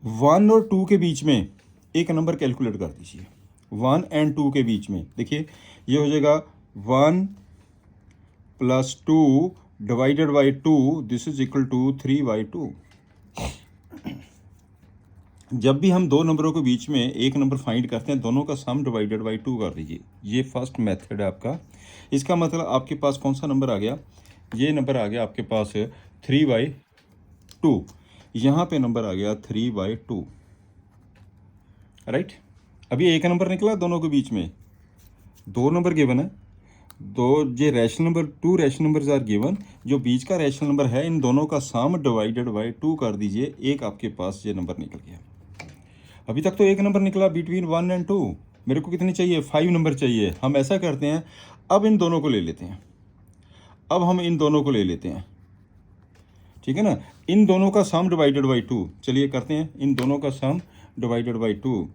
1 और 2 के बीच में एक नंबर कैलकुलेट कर दीजिए। 1 and 2 के बीच में देखिए ये हो जाएगा 1 + 2 divided by 2, this is equal to 3/2। जब भी हम 2 नंबरों के बीच में एक नंबर फाइंड करते हैं, दोनों का सम डिवाइडेड बाई 2 कर दीजिए। ये फर्स्ट मेथड है आपका। इसका मतलब आपके पास कौन सा नंबर आ गया, ये नंबर आ गया आपके पास 3/2। यहाँ पे नंबर आ गया 3/2, राइट। अभी एक नंबर निकला दोनों के बीच में, 2 नंबर गिवन है, 2 ये rational number, 2 rational numbers are given. जो बीच का रैशनल नंबर है इन दोनों का सम डिवाइडेड बाई 2 कर दीजिए, एक आपके पास ये नंबर निकल गया। अभी तक तो एक नंबर निकला बिटवीन 1 and 2, मेरे को कितने चाहिए, 5 नंबर चाहिए। हम ऐसा करते हैं, अब इन दोनों को ले लेते हैं, अब हम इन दोनों को ले लेते हैं। ठीक है ना। इन दोनों का सम डिवाइडेड बाई 2, चलिए करते हैं। इन दोनों का सम डिवाइडेड बाई 2,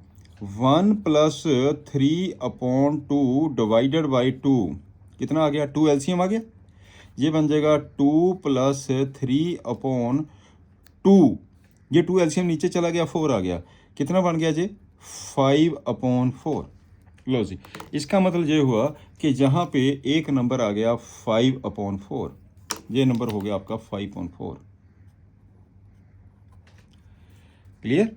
1 + 3/2 डिवाइडेड बाई 2 कितना आ गया, 2 एलसीएम आ गया, ये बन जाएगा 2 + 3/2, ये 2 एलसीएम नीचे चला गया, 4 आ गया, कितना बन गया जी, 5/4। लो जी, इसका मतलब ये हुआ कि जहाँ पे एक नंबर आ गया 5/4, ये नंबर हो गया आपका 5/4। क्लियर।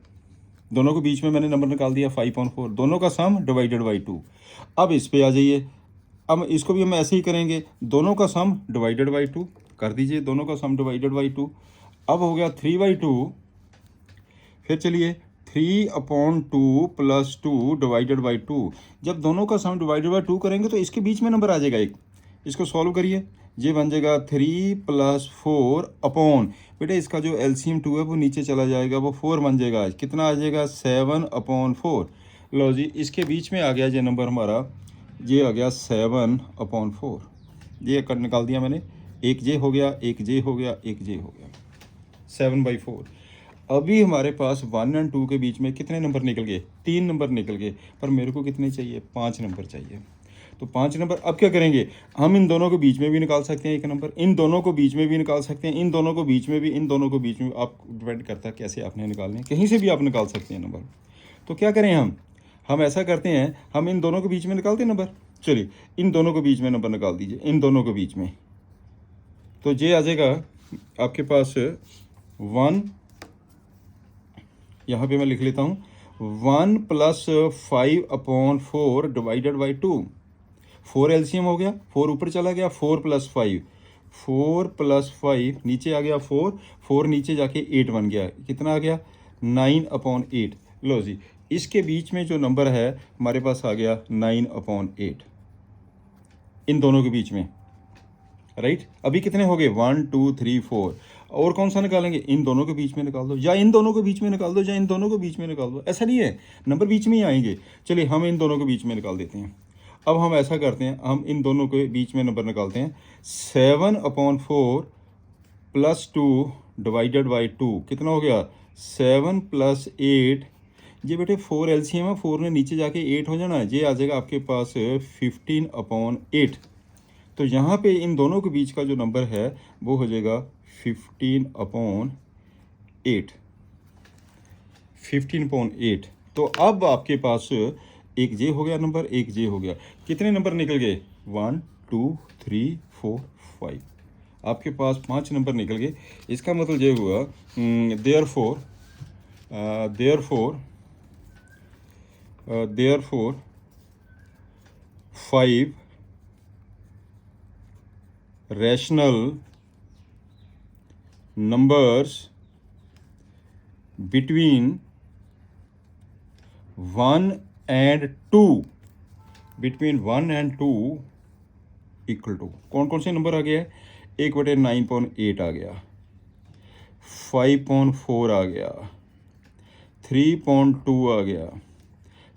दोनों के बीच में मैंने नंबर निकाल दिया 5/4, दोनों का सम डिवाइडेड बाई 2। अब इस पे आ जाइए, अब इसको भी हम ऐसे ही करेंगे, दोनों का सम डिवाइडेड बाई 2 कर दीजिए, दोनों का सम डिवाइडेड बाई 2। अब हो गया 3/2, फिर चलिए 3/2 + 2 डिवाइडेड बाई 2। जब दोनों का सम डिवाइडेड बाई 2 करेंगे तो इसके बीच में नंबर आ जाएगा एक, इसको सॉल्व करिए, ये बन जाएगा 3 + 4 बेटा इसका जो एलसीएम 2 है वो नीचे चला जाएगा, वो 4 बन जाएगा, कितना आ जाएगा 7/4। लो जी, इसके बीच में आ गया ये नंबर हमारा, ये आ गया 7/4, ये कर निकाल दिया मैंने, एक जे हो गया, एक जे हो गया, एक जे हो गया, 7/4। अभी हमारे पास 1 और 2 के बीच में कितने नंबर निकल गए, 3 नंबर निकल गए, पर मेरे को कितने चाहिए, 5 नंबर चाहिए। तो 5 नंबर अब क्या करेंगे, हम इन दोनों के बीच में भी निकाल सकते हैं एक नंबर, इन दोनों को बीच में भी निकाल सकते हैं, इन दोनों को बीच में भी, इन दोनों को बीच में, आप डिपेंड करता है कैसे आपने निकालने, कहीं से भी आप निकाल सकते हैं नंबर। तो क्या करें हम ऐसा करते हैं, हम इन दोनों के बीच में निकालते हैं नंबर, चलिए इन दोनों के बीच में नंबर निकाल दीजिए, इन दोनों के बीच में, तो ये आ जाएगा आपके पास 1, यहाँ पे मैं लिख लेता हूँ 1 + 5/4 डिवाइडेड बाई 2, 4 एलसीएम हो गया, 4 ऊपर चला गया, 4 + 5, 4 + 5 नीचे आ गया, 4 नीचे जाके 8 बन गया, कितना आ गया 9/8। लो जी, इसके बीच में जो नंबर है हमारे पास आ गया 9/8, इन दोनों के बीच में, राइट। अभी कितने हो गए 1 2 3 4, और कौन सा निकालेंगे, इन दोनों के बीच में निकाल दो, या इन दोनों के बीच में निकाल दो, या इन दोनों के बीच में निकाल दो, ऐसा नहीं है, नंबर बीच में ही आएंगे। चलिए हम इन दोनों के बीच में निकाल देते हैं। अब हम ऐसा करते हैं, हम इन दोनों के बीच में नंबर निकालते हैं, 7/4 + 2 डिवाइडेड बाई 2 कितना हो गया 7 + 8, ये बेटे 4 एलसीएम है, 4 ने नीचे जाके 8 हो जाना, ये आ जाएगा आपके पास 15/8। तो यहाँ पे इन दोनों के बीच का जो नंबर है वो हो जाएगा 15/8, 15/8। तो अब आपके पास एक जे हो गया नंबर, एक जे हो गया, कितने नंबर निकल गए 1 2 3 4 5, आपके पास 5 नंबर निकल गए। इसका मतलब ये हुआ therefore 5 rational numbers between 1 and 2, between 1 and 2 equal to, कौन कौन से नंबर आ गया है, 1/9/8 आ गया, 5/4 आ गया, 3/2 आ गया,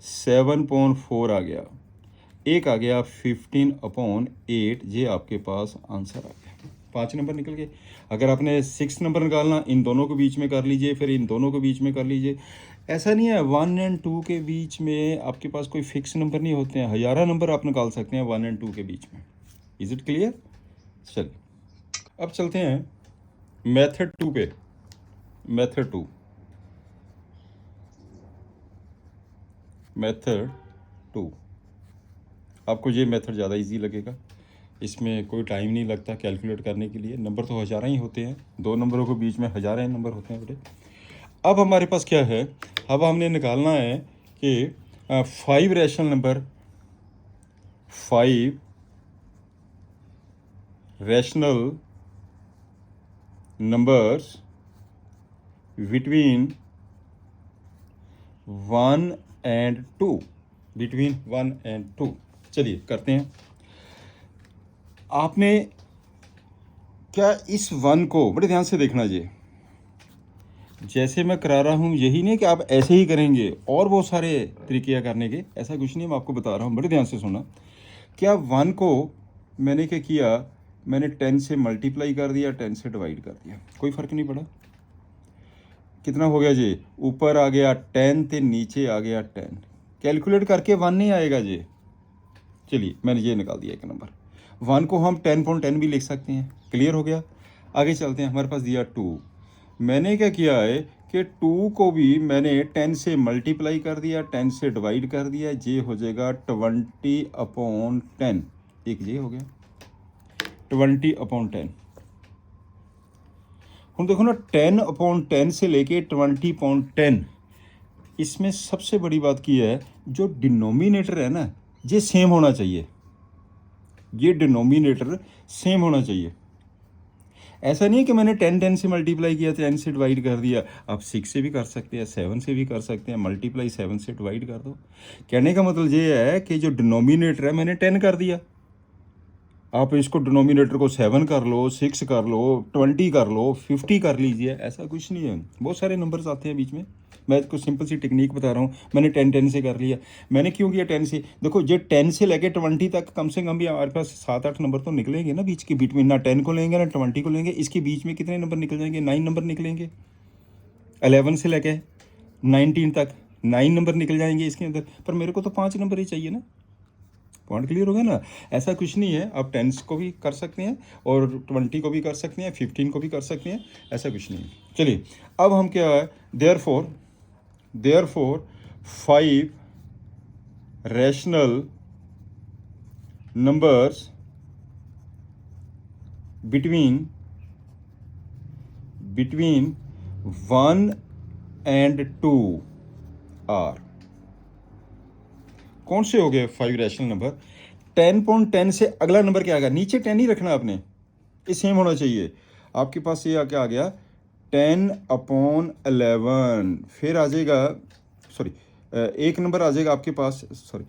7/4 आ गया, एक आ गया 15/8, ये आपके पास आंसर आ गया, 5 नंबर निकल गए। अगर आपने 6 नंबर निकालना, इन दोनों के बीच में कर लीजिए, फिर इन दोनों के बीच में कर लीजिए, ऐसा नहीं है 1 और 2 के बीच में आपके पास कोई फिक्स नंबर नहीं होते हैं, हज़ारों नंबर आप निकाल सकते हैं 1 और 2 के बीच में। Is it clear. चलिए अब चलते हैं मेथड 2 पे। मेथड 2 आपको ये मेथड ज़्यादा इजी लगेगा, इसमें कोई टाइम नहीं लगता कैलकुलेट करने के लिए, नंबर तो हज़ार ही होते हैं, 2 नंबरों के बीच में हज़ार नंबर होते हैं बेटे। अब हमारे पास क्या है, अब हमने निकालना है कि 5 rational number, 5 rational numbers between 1 and 2, between 1 and 2। चलिए करते हैं। आपने क्या इस 1 को बड़े ध्यान से देखना, जी जैसे मैं करा रहा हूँ यही नहीं कि आप ऐसे ही करेंगे, और बहुत सारे तरीके हैं करने के, ऐसा कुछ नहीं, मैं आपको बता रहा हूँ, बड़े ध्यान से सुनना। क्या 1 को मैंने क्या किया, मैंने 10 से मल्टीप्लाई कर दिया, 10 से डिवाइड कर दिया, कोई फ़र्क नहीं पड़ा। कितना हो गया जी? ऊपर आ गया 10 तो नीचे आ गया 10। कैलकुलेट करके 1 नहीं आएगा जी। चलिए मैंने ये निकाल दिया एक नंबर। 1 को हम 10.10 भी लिख सकते हैं। क्लियर हो गया? आगे चलते हैं। हमारे पास दिया 2। मैंने क्या किया है कि 2 को भी मैंने 10 से मल्टीप्लाई कर दिया, 10 से डिवाइड कर दिया, ये हो जाएगा 20/10। एक ये हो गया 20/10। हम देखो ना 10/10 से लेके 20/10, इसमें सबसे बड़ी बात की है जो डिनोमिनेटर है ना ये सेम होना चाहिए। ये डिनोमिनेटर सेम होना चाहिए। ऐसा नहीं है कि मैंने 10 से मल्टीप्लाई किया, 10 से डिवाइड कर दिया। आप 6 से भी कर सकते हैं, 7 से भी कर सकते हैं, मल्टीप्लाई 7 से डिवाइड कर दो। कहने का मतलब ये है कि जो डिनोमिनेटर है मैंने 10 कर दिया, आप इसको डिनोमिनेटर को 7 कर लो, 6 कर लो, 20 कर लो, 50 कर लीजिए, ऐसा कुछ नहीं है। बहुत सारे नंबर्स आते हैं बीच में। मैं कुछ सिंपल सी टेक्निक बता रहा हूँ। मैंने 10 से कर लिया। मैंने क्यों किया 10 से? देखो ये 10 से लेके 20 तक कम से कम भी हमारे पास 7-8 नंबर तो निकलेंगे ना बीच के बीच में। ना 10 को लेंगे ना 20 को लेंगे, इसके बीच में कितने नंबर निकल जाएंगे? 9 नंबर निकलेंगे। 11 से लेके 19 तक 9 नंबर निकल जाएंगे इसके अंदर। पर मेरे को तो 5 नंबर ही चाहिए ना। पॉइंट क्लियर हो गया ना? ऐसा कुछ नहीं है। आप 10 को भी कर सकते हैं और 20 को भी कर सकते हैं, 15 को भी कर सकते हैं, ऐसा कुछ नहीं है। चलिए अब हम क्या है, therefore 5 rational numbers between 1 and 2 are, कौन से हो गए 5 रैशनल नंबर? 10.10 से अगला नंबर क्या आ गया? नीचे 10 ही रखना आपने, ये सेम होना चाहिए। आपके पास ये क्या आ गया? 10/11। फिर आ जाएगा, सॉरी, एक नंबर आ जाएगा आपके पास, सॉरी,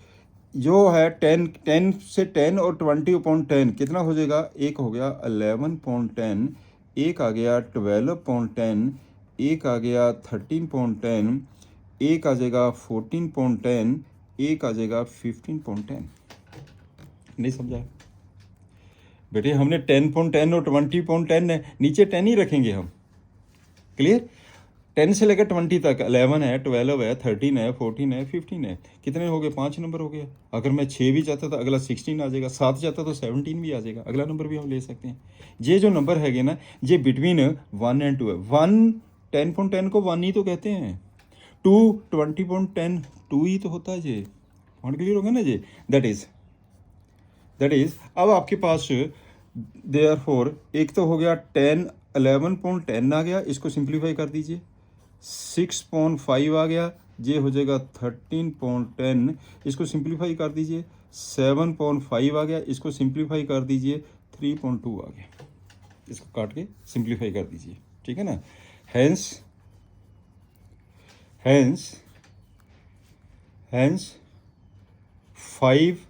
जो है 10 से 10 और 20/10 कितना हो जाएगा? एक हो गया 11/10, एक आ गया 12/10, एक आ गया 13/10, एक आ जाएगा 14/10, एक आ जाएगा 15/10। नहीं समझा बेटे? हमने 10/10 और 20/10 है, नीचे 10 ही रखेंगे हम। क्लियर? 10 से लेकर 20 तक 11 है, 12 है, 13 है, 14 है, 15 है। कितने हो गए? 5 नंबर हो गया। अगर मैं 6 भी चाहता तो अगला 16 आ जाएगा, 7 चाहता तो 17 भी आ जाएगा, अगला नंबर भी हम ले सकते हैं। ये जो नंबर है ना, ये बिटवीन 1 एंड 2 है। 1 10.10 को 1 ही तो कहते हैं। 2 20.10 2 ही तो होता है। ये पॉइंट क्लियर हो गया ना जी? दैट इज अब आपके पास देयरफॉर एक तो हो गया 11.10 आ गया, इसको सिंप्लीफाई कर दीजिए। 6.5 आ गया, ये हो जाएगा 13.10, इसको सिंप्लीफाई कर दीजिए। 7.5 आ गया, इसको सिंप्लीफाई कर दीजिए। 3.2 आ गया, इसको काट के सिंप्लीफाई कर दीजिए। ठीक है ना? Hence 5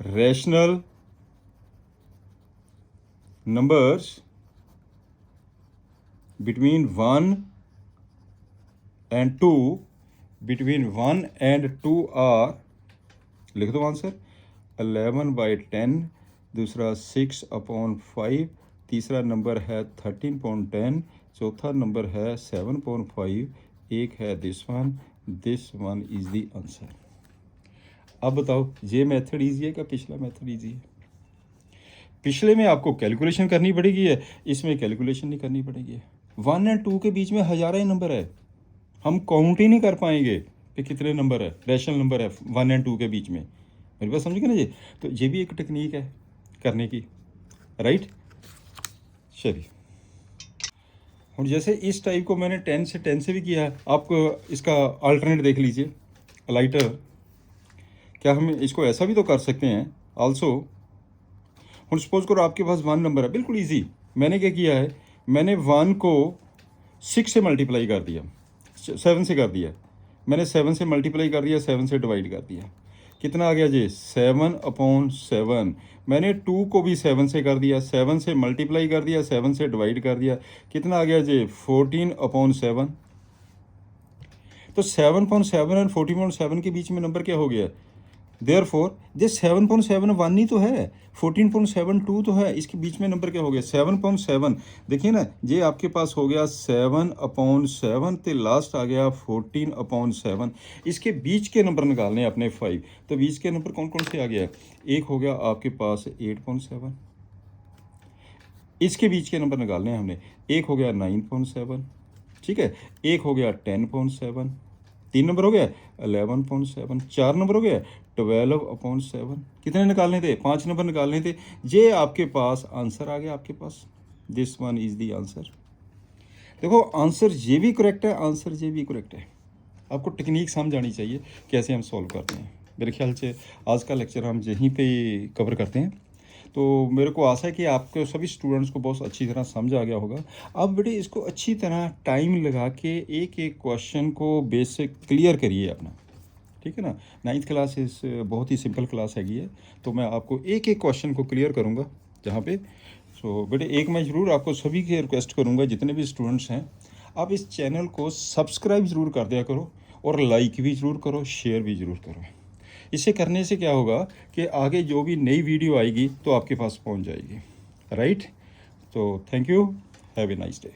rational numbers between 1 and 2 are, लिख दो आंसर, 11/10, दूसरा 6/5, तीसरा नंबर है 13.10, चौथा नंबर है 7.5, एक है this one is the answer. अब बताओ ये मेथड ईजी है क्या पिछला मेथड ईजी है? पिछले में आपको कैलकुलेशन करनी पड़ेगी है, इसमें कैलकुलेशन नहीं करनी पड़ेगी। 1 और 2 के बीच में हज़ारों ही नंबर है, हम काउंट ही नहीं कर पाएंगे कि कितने नंबर है, रैशनल नंबर है 1 और 2 के बीच में। मेरे पास समझ गए ना जी? तो ये भी एक टेक्निक है करने की, राइट? चलिए, और जैसे इस टाइप को मैंने 10 से भी किया है, आप इसका अल्टरनेट देख लीजिए, लाइटर। क्या हम इसको ऐसा भी तो कर सकते हैं आल्सो? और सपोज करो आपके पास 1 नंबर है, बिल्कुल इजी। मैंने क्या किया है, मैंने 1 को 6 से मल्टीप्लाई कर दिया, 7 से कर दिया। मैंने 7 से मल्टीप्लाई कर दिया, 7 से डिवाइड कर दिया। कितना आ गया जी? 7/7। मैंने 2 को भी 7 से कर दिया, 7 से मल्टीप्लाई कर दिया, 7 से डिवाइड कर दिया। कितना आ गया जी? 14/7। तो 7/7 और 14/7 के बीच में नंबर क्या हो गया? देयरफॉर ये 7.71 ही तो है, 14.72 तो है, इसके बीच में नंबर क्या हो गया 7.7। देखिए ना, ये आपके पास हो गया 7/7 तो लास्ट आ गया 14/7। इसके बीच के नंबर निकालने हैं अपने 5, तो बीच के नंबर कौन कौन से आ गया, एक हो गया आपके पास 8.7, इसके बीच के नंबर निकालने हैं हमने, एक हो गया 9.7, ठीक है, एक हो गया 10.7, 3 नंबर हो गया 11.7, 4 नंबर हो गया 12/7। कितने निकालने थे, 5 नंबर निकालने थे। ये आपके पास आंसर आ गया आपके पास, this one is the answer. देखो आंसर ये भी करेक्ट है, आंसर ये भी करेक्ट है। आपको टेक्निक समझ आनी चाहिए कैसे हम सॉल्व करते हैं। मेरे ख्याल से आज का लेक्चर हम यहीं पे कवर करते हैं। तो मेरे को आशा है कि आपके सभी स्टूडेंट्स को बहुत अच्छी तरह समझ आ गया होगा। अब बेटे इसको अच्छी तरह टाइम लगा के एक एक क्वेश्चन को बेसिक क्लियर करिए अपना, ठीक है ना। 9th क्लास इस बहुत ही सिंपल क्लास हैगी है, तो मैं आपको एक एक क्वेश्चन को क्लियर करूँगा जहाँ पे। सो बेटे एक मैं ज़रूर आपको सभी के रिक्वेस्ट करूँगा, जितने भी स्टूडेंट्स हैं, आप इस चैनल को सब्सक्राइब ज़रूर कर दिया करो और लाइक भी ज़रूर करो, शेयर भी ज़रूर करो। इसे करने से क्या होगा कि आगे जो भी नई वीडियो आएगी तो आपके पास पहुंच जाएगी, राइट। तो thank you, have a nice day.